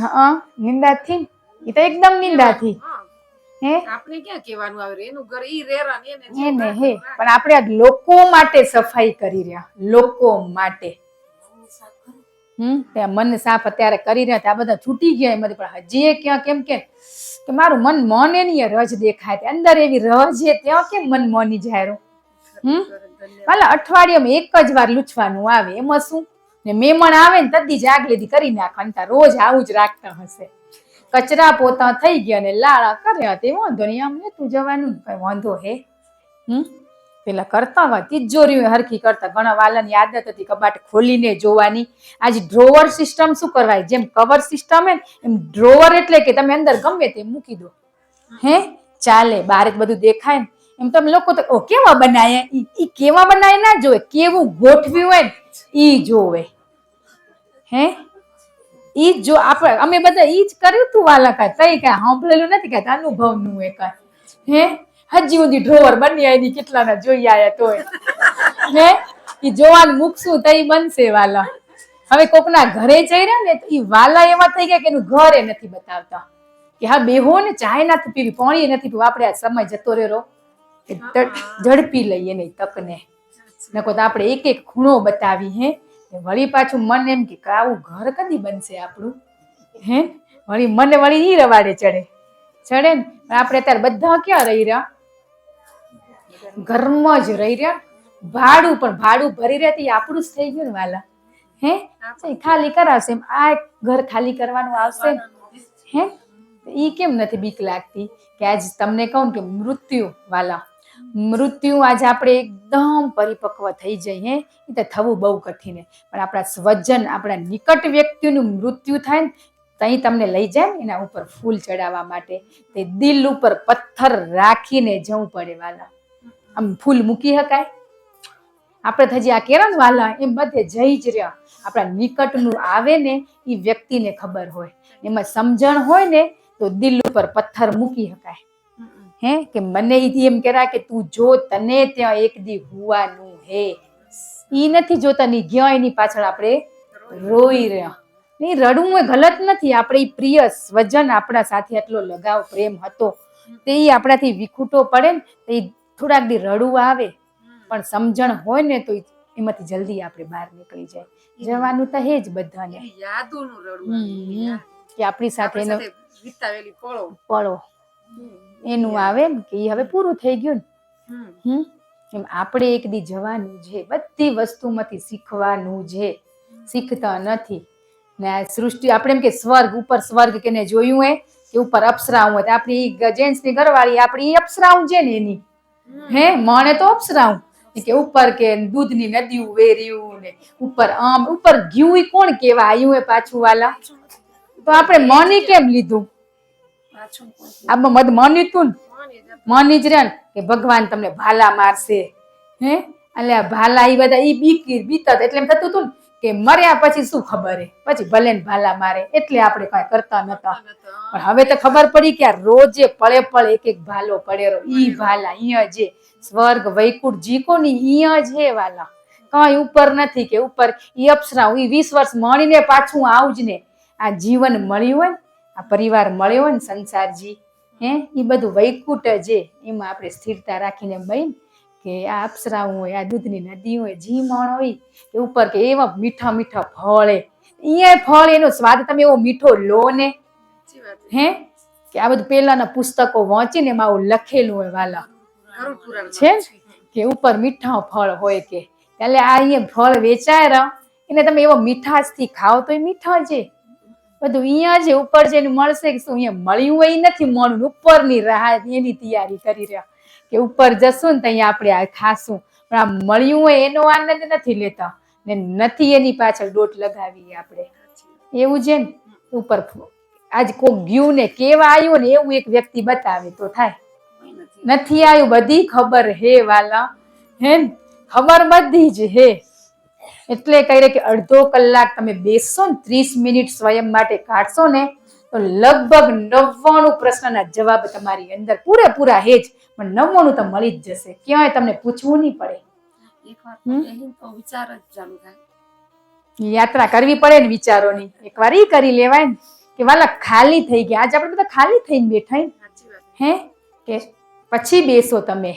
હા નિંદા થી એ તો એકદમ નિંદા થી. હે આપણે ક્યાં કહેવાનું આવે એનું ઘર ઈ રેરા ને એને હે પણ આપણે આ લોકો માટે સફાઈ કરી રહ્યા, લોકો માટે. ત્યાં મન સાફ અત્યારે કરી રહ્યા આ બધા છૂટી ગયા એમાંથી, પણ હજી ક્યાં કેમ કે મારું મન એની રજ દેખાય અંદર એવી રજ ત્યાં કેમ મન મોની જાય. અઠવાડિયામાં એક જ વાર લૂછવાનું આવે એમાં શું ને મહેમાન આવે ને તદી જ આગલેથી કરી નાખવાનું. રોજ આવું જ રાખતા હશે. કચરા પોતા થઈ ગયા ને લાળા કર્યા તે વાંધો નહીં, આમ નતું જવાનું કઈ વાંધો હે. પેલા કરતા હોય તિજોરી હરખી કરતા. ઘણા વાલાની આદત હતી કબાટ ખોલીને જોવાની. આજ ડ્રોવર સિસ્ટમ શું કરવાય, જેમ કવર સિસ્ટમ હે એમ ડ્રોવર એટલે કે તમે અંદર ગમે તે મૂકી દો. હે ચાલે બાર જ બધું દેખાય ને એમ. તમે લોકો તો કેવા બનાય ઈ કેવા બનાય ના જોવે, કેવું ગોઠવ્યું હોય ને ઈ જોવે. હે ઈ જો આપણે અમે બધા ઈ જ કર્યું તું વાલા. કઈ તઈ કઈ સાંભળેલું નથી કઈ અનુભવ નું એ કઈ. હે હજી સુધી ડ્રોવર બની આવી કેટલાના જોઈ આયા તોય. હે ઈ જોવાનું મૂકશું તઈ બનશે વાલા. હવે કોકના ઘરે જઈ રહ્યા ને ઈ વાલા એવા થઈ ગયા કે એનું ઘર એ નથી બતાવતા કે હા બેહો ને ચાય નથી પીવી, પાણી નથી પીવું. આપણે આ સમય જતો રહ્યો ઝડપી લઈએ ને તકને નકો તો આપણે એક એક ખૂણો બતાવી. હે વળી પાછું મન એમ કે આવું ઘર કદી બનશે આપણું. હે વળી મને વળી ઈ રવાડે ચડે ને. આપણે અત્યારે બધા ક્યાં રહી રહ્યા, ઘરમાં જ રહી રહ્યા. ભાડું ભરી રહ્યા એ આપણું જ થઈ ગયું ને વાલા. હે ખાલી કરાવશે એમ આ ઘર ખાલી કરવાનું આવશે. હે ઈ કેમ નથી બીક લાગતી કે આજ તમને કહું કે મૃત્યુ વાલા, મૃત્યુ આજે આપણે એકદમ પરિપક્વ થઈ જાય. હે એ તો થવું બહુ કઠિન હે. પણ આપણા સ્વજન આપણા નિકટ વ્યક્તિનું મૃત્યુ થાય ને તઈ તમને લઈ જાય ને એના ઉપર ફૂલ ચડાવવા માટે તે દિલ ઉપર પથ્થર રાખીને જવું પડે વાલા. આમ ફૂલ મૂકી શકાય આપણે હજી આ કેરા વાલા એમ બધે જઈ જ રહ્યા. આપણા નિકટનું આવે ને એ વ્યક્તિને ખબર હોય, એમાં સમજણ હોય ને તો દિલ ઉપર પથ્થર મૂકી શકાય. હે કે મને એમ કેરા કે તું જો તને ત્યાં એક દી હુવાનું હે. ઈ નથી જોતા ની ગયા એની પાછળ આપણે રોઈ રહ્યા. નહીં રડવું એ ગલત નથી. આપણે પ્રિય સ્વજન આપણા સાથે આટલો લગાવ પ્રેમ હતો તે આપણાથી વિખૂટો પડે ને તો થોડાક દી રડવું આવે. પણ સમજણ હોય ને તો એમાંથી જલ્દી આપણે બહાર નીકળી જાય. જવાનું તો હે જ બધાને યાદોનું રડવું કે આપણી સાથે એનો વિતાવેલી પળો એનું આવે ને કે હવે પૂરું થઈ ગયું ને. એમ આપણે એક દી જવાનું છે. બધી વસ્તુમાંથી શીખવાનું છે. શીખતા નથી ને આ સૃષ્ટિ આપણે એમ કે સ્વર્ગ ઉપર સ્વર્ગ કેને જોયું હે કે ઉપર અપ્સરાઓ હોય. આપણી જેન્ટ્સ ની ઘરવાળી આપણી અપ્સરાઓ છે ને એની. હે મને તો અપ્સરાઓ કે ઉપર કે દૂધની નદીઓ વેર્યું ને ઉપર આમ ઉપર ગયું કોણ કેવા આવ્યું હે પાછું વાલા. તો આપણે મની કેમ લીધું? આમાં મદ મની તું મની જ રે કે ભગવાન તમને ભાલા મારશે. હે એટલે ભાલા એ બધા ઈ બીકત એટલે એમ થતું હતું ને કે મર્યા પછી શું ખબર હે, પછી ભલે ને ભાલા મારે એટલે આપણે કઈ કરતા નતા. પણ હવે તો ખબર પડી કે રોજે પળે પળે એક એક ભાલો પડેરો. ઈ ભાલા અહીંયા જે સ્વર્ગ વૈકુંઠ જી કોની અહીંયા જ હે વાલા. કઈ ઉપર નથી કે ઉપર ઈ અપ્સરા ઈ 20 વર્ષ મળીને પાછું આવજ ને. આ જીવન મળ્યું હોય ને આ પરિવાર મળ્યો હોય ને સંસારજી હે એ બધું વૈકુંઠ જે એમાં આપણે સ્થિરતા રાખીને બહીને કે આ અપ્સરાઓ હોય આ દૂધની નદી હોય જી મણ હોય કે ઉપર કે એવા મીઠા મીઠા ફળ એ ફળ એનો સ્વાદ તમે એવો મીઠો લો ને. હે કે આ બધું પેલાના પુસ્તકો વાંચીને એમાં આવું લખેલું હોય વાલા છે કે ઉપર મીઠા ફળ હોય કે એટલે આ અહીંયા ફળ વેચાય એને તમે એવો મીઠાશથી ખાઓ તો એ મીઠા છે. બધું અહીંયા જે ઉપર જઈને મળશે કે શું અહીંયા મળ્યું હોય નથી મળવું. ઉપરની રાહ એની તૈયારી કરી રહ્યા કે ઉપર જશું ને તો અહીંયા આપણે આ ખાશું. પણ આ મળ્યું હોય એનો આનંદ નથી લેતા ને નથી એની પાછળ દોટ લગાવીએ આપણે. એવું છે ને ઉપર આજ કોક ગયું ને કેવા આવ્યું ને એવું એક વ્યક્તિ બતાવે તો થાય. નથી આવ્યું બધી ખબર હે વાલા, હે ને? ખબર બધી જ હે. એટલે કહી કે અડધો કલાક તમે બેસશો ને 30 મિનિટ સ્વયં માટે કાઢશો ને તો લગભગ 99 પ્રશ્નના જવાબ તમારી અંદર પૂરેપૂરા હે જ, પણ 99 તો મળી જ જશે. ક્યાંય તમને પૂછવું નહીં પડે. યાત્રા કરવી પડે ને વિચારોની. એકવાર ઈ કરી લેવાય ને કે વાલા ખાલી થઈ ગયા. આજે આપણે બધા ખાલી થઈને બેઠા હે કે પછી બેસો તમે.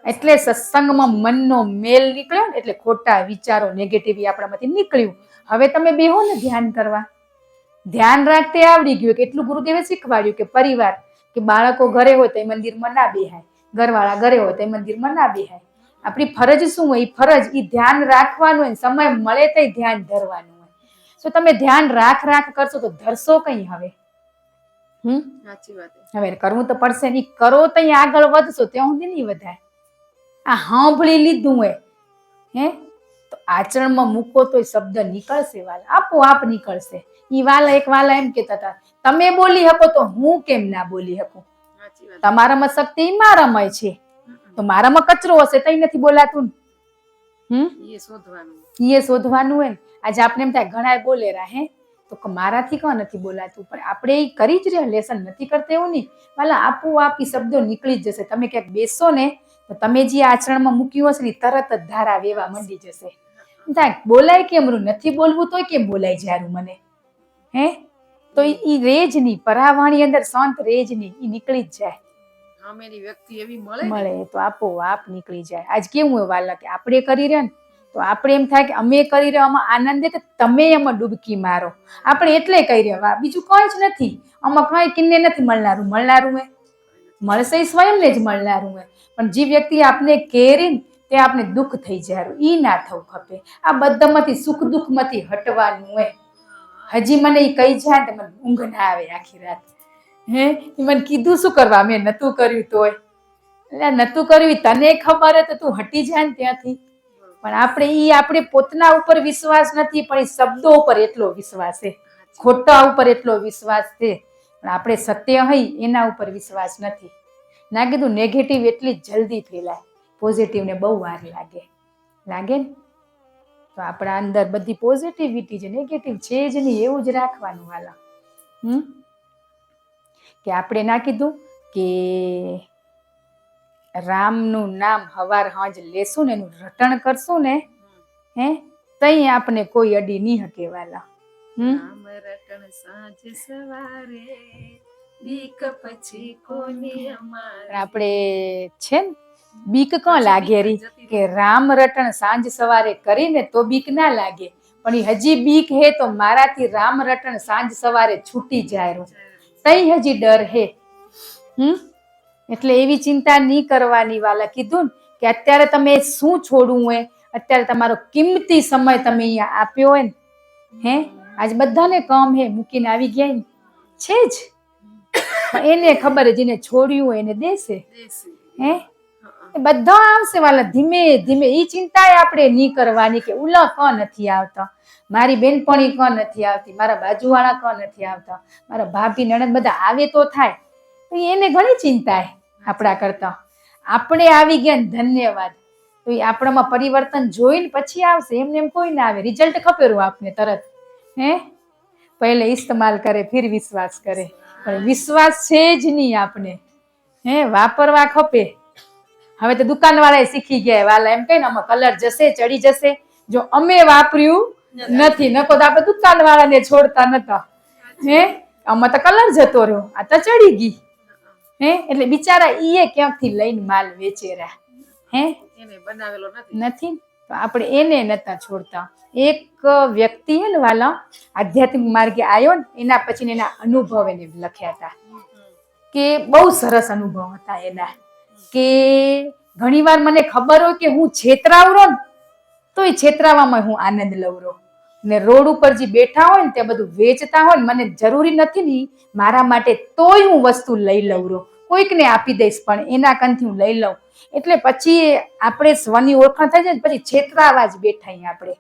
એટલે સત્સંગમાં મનનો મેલ નીકળ્યો ને એટલે ખોટા વિચારો નેગેટિવ આપણામાંથી નીકળ્યું. હવે તમે બેહો ને ધ્યાન કરવા. ધ્યાન રાખતે આવડી ગયું કે એટલું ગુરુદેવે શીખવાડ્યું કે પરિવાર કે બાળકો ઘરે હોય તો એ મંદિરમાં ના બેહાય, ઘરવાળા ઘરે હોય તો એ મંદિરમાં ના બેહાય. આપણી ફરજ શું હોય? ફરજ ઈ ધ્યાન રાખવાનું હોય, સમય મળે તો ધ્યાન ધરવાનું હોય. તો તમે ધ્યાન રાખ કરશો તો ધરશો કઈ હવે? સાચી વાત. હવે કરવું તો પડશે નહીં. કરો તો આગળ વધશો, ત્યાં સુધી નહીં વધાય. આ સાંભળી લીધું હોય હે તો આચરણમાં મૂકો તો શબ્દ નીકળશે વાલા, આપોઆપ નીકળશે. ઈ વાલા એક વાલા એમ કેતા હતા, તમે બોલી શકો તો હું કેમ ના બોલી શકું? તમારામાં શક્તિ મારામાં છે, તો મારામાં કચરો હશે તો નથી બોલાતું. એ શોધવાનું હોય ને. આજે આપણે એમ થાય ઘણા બોલેરા હે તો મારાથી કોણ નથી બોલાતું, પણ આપણે એ કરી જ રહ્યા, લેસન નથી કરતા એવું નહીં વાલા. આપોઆપ ઈ શબ્દો નીકળી જ જશે. તમે ક્યાંક બેસો ને તો તમે જે આચરણમાં મૂક્યું હશે ને તરત જ ધારા વેવા મંડી જશે. બોલાય કેમ રૂ? નથી બોલવું તોય કેમ બોલાય જારું મને? હે તો ઈ રેજ ની પરાવાણી અંદર સંત રેજ ની ઈ નીકળી જ જાય. સામેની વ્યક્તિ એવી મળે તો આપોઆપ નીકળી જાય. આજ કેવું હોય વાલા કે આપણે કરી રહ્યા ને તો આપણે એમ થાય કે અમે કરી રહ્યા આનંદ કે તમે એમાં ડૂબકી મારો. આપણે એટલે કહી રહ્યા, બીજું કઈ જ નથી. આમાં કઈ કિન્ને નથી મળનારું. મળનારું હે મળશે સ્વયં ને જ મળનારું હે. પણ જે વ્યક્તિ આપને કેરી તે આપણે દુઃખ થઈ જાય, ઈ ના થવું ખપે. આ બધામાંથી સુખ દુઃખ માંથી હટવાનું હોય. હજી મને ઈ કહી જાય ને મને ઊંઘ ના આવે આખી રાત. હે મને કીધું શું કરવા? મેં નતું કર્યું તોય. એટલે નતું કર્યું તને ખબર હે તો તું હટી જાય ને ત્યાંથી. પણ આપણે પોતાના ઉપર વિશ્વાસ નથી, પણ એ શબ્દો ઉપર એટલો વિશ્વાસ છે, ખોટા ઉપર એટલો વિશ્વાસ છે. પણ આપણે સત્ય હોય એના ઉપર વિશ્વાસ નથી. ના કીધું નેગેટિવ એટલી જલ્દી ફેલાય, પોઝિટિવ ને બહુ વાર લાગે ને. તો આપણા અંદર બધી પોઝિટિવિટી છે, નેગેટિવ છે જ નહીં, એવું જ રાખવાનું વાલા. કે આપણે ના કીધું કે રામનું નામ હવાર હાંજ લેશું ને એનું રટણ કરશું ને હે તઈ આપણે કોઈ અડી નહીં હકે વાલા. રામ રટણ સાંજ સવારે બીક પછી કોની અમારે. આપણે છે ને બીક કોણ લાગે રી કે રામ રટણ સાંજ સવારે કરીને તો બીક ના લાગે, પણ હજી બીક હે તો મારાથી રામ રટણ સાંજ સવારે છૂટી જાય તઈ હજી ડર હે. એટલે એવી ચિંતા નહીં કરવાની વાલા. કીધું ને કે અત્યારે તમે શું છોડવું હોય, અત્યારે તમારો કિંમતી સમય તમે અહીંયા આપ્યો હોય ને હે આજ બધાને કામ હે મૂકીને આવી ગયા છે જ, એને ખબર જેને છોડ્યું હોય એને દેશે હે બધા આવશે વાલા ધીમે ધીમે. ઈ ચિંતા આપણે નહીં કરવાની કે ઉલા ક નથી આવતા, મારી બેનપણી ક નથી આવતી, મારા બાજુવાળા ક નથી આવતા, મારા ભાભી નણંદ બધા આવે તો થાય. એને ઘણી ચિંતા હે આપણા કરતા. આપણે આવી ગયા ને ધન્યવાદ. તો એ આપણામાં પરિવર્તન જોઈને પછી આવશે, એમને એમ કોઈ ના આવે. રિઝલ્ટ ખપેરું આપને તરત હે પહેલે ઇસ્તેમાલ કરે ફિર વિશ્વાસ કરે, પણ વિશ્વાસ છે જ નહીં આપણે હે વાપરવા ખપે. હવે તો દુકાનવાળા શીખી ગયા વાલા, એમ કહીને આમાં કલર જશે ચડી જશે. જો અમે વાપર્યું નથી નકો તો આપણે દુકાનવાળાને છોડતા નતા હે આમાં તો કલર જતો રહ્યો, આ તો ચડી ગઈ હે. એટલે બિચારા ઈએ ક્યાંકથી લઈને માલ વેચેરા હે એને બનાવેલો નથી તો આપણે એને નતા છોડતા. એક વ્યક્તિ હે ને વાલા આધ્યાત્મિક માર્ગે આવ્યો ને એના પછી એના અનુભવ એને લખ્યા હતા કે બહુ સરસ અનુભવ હતા એના. કે ઘણીવાર મને ખબર હોય કે હું છેતરાવરો ને તો એ છેતરાવામાં હું આનંદ લઉં ને રોડ ઉપર જે બેઠા હોય ને તે બધું વેચતા હોય ને મને જરૂરી નથી ને મારા માટે તોય હું વસ્તુ લઈ લઉં. કોઈકને આપી દઈશ પણ એના કંથી હું લઈ લઉં. એટલે પછી આપણે સ્વની ઓળખાણ થઈ જાય ને પછી છેતરાવા જ બેઠા આપણે.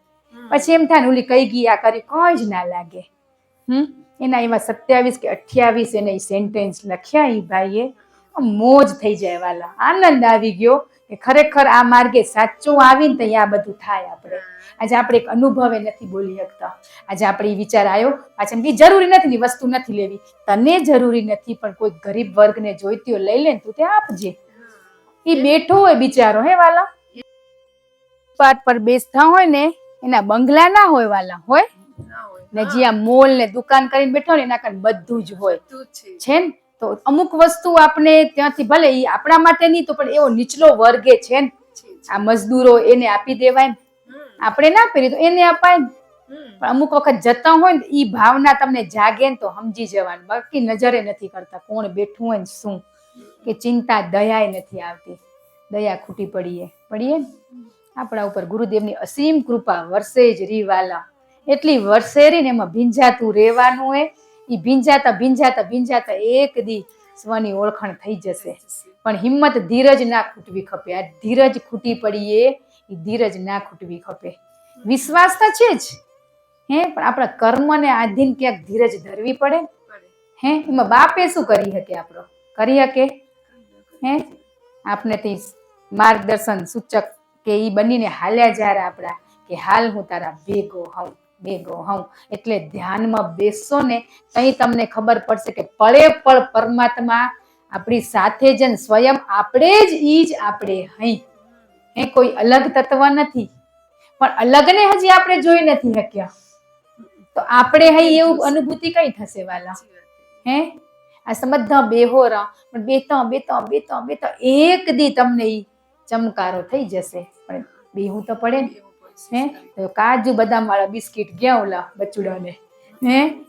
પછી એમ થાય ને ઓલી કઈ ગઈ આ કરી કોઈ જ ના લાગે. એના એમાં 27 કે 28 એને સેન્ટેન્સ લખ્યા એ ભાઈએ. મોજ થઈ જાય વાલા, આનંદ આવી ગયો કે ખરેખર આ માર્ગે સાચું આવીને તો આ બધું થાય. આપણે આજે આપણે એક અનુભવે નથી બોલી શકતા. આજે આપણે ઈ વિચાર આવ્યો પાછા બી જરૂરી નથી ની વસ્તુ નથી લેવી, તને જરૂરી નથી પણ કોઈ ગરીબ વર્ગને જોઈતી હોય લઈ લે ને તું તે આપજે. ઈ બેઠો હોય બિચારો હે વાલા, પાટ પર બેસતા હોય ને એના બંગલા ના હોય વાલા, હોય ને જ્યાં મોલ ને દુકાન કરીને બેઠો હોય એના કારણે બધું જ હોય છે ને. તો અમુક વસ્તુ આપણે ત્યાંથી ભલે ઈ આપણા માટે નહીં તો પણ એવો નીચલો વર્ગે છે ને, આ મજદૂરો એને આપી દેવાય ને, આપણે ના કરીએ તો એને અપાય ને. પણ અમુક વખત જતા હોય ને ઈ ભાવના તમને જાગે ને તો સમજી જવાનું, બાકી નજરે નથી કરતા કોણ બેઠું હોય ને શું. કે ચિંતા દયાય નથી આવતી, દયા ખૂટી પડીએ ને. આપણા ઉપર ગુરુદેવની અસીમ કૃપા વર્ષે જ રીવાલા, એટલી વર્ષેરી ને એમાં ભીંજાતું રહેવાનું હોય. ઈ ભીંજાતા એક દી સ્વની ઓળખાણ થઈ જશે. પણ હિંમત ધીરજ ના ખૂટવી ખપે. આ ધીરજ ખૂટી પડીએ એ ધીરજ ના ખૂટવી ખપે. વિશ્વાસ તો છે જ પણ આપણા કર્મને આધીન ક્યાંક ધીરજ ધરવી પડે એમાં બાપે શું કરી શકે, આપણો કરી શકે આપણે તે માર્ગદર્શન સૂચક કે ઈ બનીને હાલ્યા જ્યારે આપણા કે હાલ હું તારા ભેગો હઉં. એટલે ધ્યાનમાં બેસશો ને તઈ તમને ખબર પડશે કે પળે પળ પરમાત્મા આપણી સાથે જ સ્વયં આપણે જ ઈ જ આપણે હઈ. કોઈ અલગ તત્વ નથી પણ અલગને હજી આપણે જોઈ નથી શક્યા. તો આપણે હઈ એવું અનુભૂતિ કઈ થશે વાલા? આ સમજતા બેહોરા પણ બેતા એક દી તમને ઈ ચમકારો થઈ જશે. પણ બેહું તો પડે ને. તો કાજુ બદામ વાળા બિસ્કીટ ગયા ઓલા બચુડાને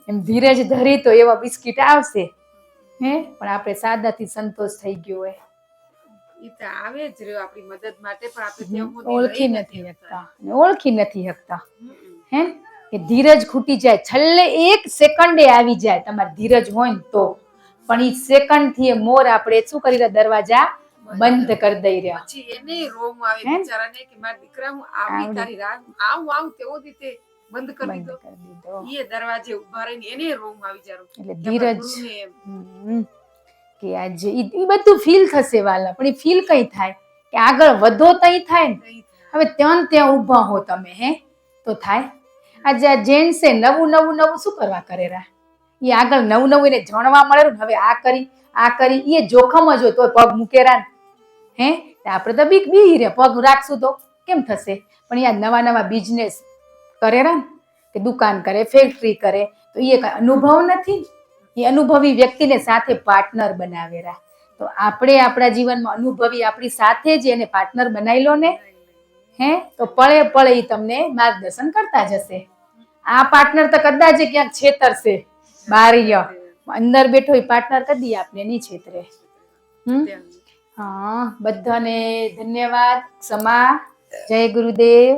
એમ ધીરજ ધરી તો એવા બિસ્કીટ આવશે. પણ આપણે સાદાથી સંતોષ થઈ ગયો હોય. ઈ તો આવે જ રહ્યો આપણી મદદ માટે, પણ આપણે ઓળખી નથી શકતા. કે ધીરજ ખૂટી જાય, છેલ્લે એક સેકન્ડે આવી જાય તમારી ધીરજ હોય ને તો. પણ ઈ સેકન્ડ થી મોર આપણે શું કરી રહ્યા, દરવાજા બંધ કરી દઈ રહ્યા. પછી એને રોમ આવે બિચારાને કે મારા દીકરા હું આવી તારી રાહ આવું તેવો રીતે બંધ કરી દીધો. ઈ દરવાજે ઉભા રહીને એને રોમ આવી જારો. એટલે ધીરજ કે આજે ઈ બધું ફીલ થશે વાલા, પણ ઈ ફીલ કઈ થાય કે આગળ વધો તઈ થાય ને. હવે ત્યાં ઊભા હો તમે તો થાય. આજે આ જેન્ટ્સે નવું શું કરવા કરેરા? એ આગળ નવું એને જાણવા મળે. હવે આ કરી એ જોખમ જ હોય તો પગ મૂકેરા ને આપણે તો બી રે પગ રાખશું તો કેમ થશે? પણ નવા બિઝનેસ કરેરા કે દુકાન કરે, ફેક્ટરી કરે તો એ કઈ અનુભવ નથી. એ અનુભવી વ્યક્તિને સાથે પાર્ટનર બનાવેરા. તો આપણે આપણા જીવનમાં અનુભવી આપણી સાથે જ એને પાર્ટનર બનાવી લો ને. તો પળે ઈ તમને માર્ગદર્શન કરતા જશે. આ પાર્ટનર તો કદાચ ક્યાંક છેતરશે, બારીય અંદર બેઠો એ પાર્ટનર કદી આપને નહીં છેતરે. બધાને ધન્યવાદ. ક્ષમા. જય ગુરુદેવ.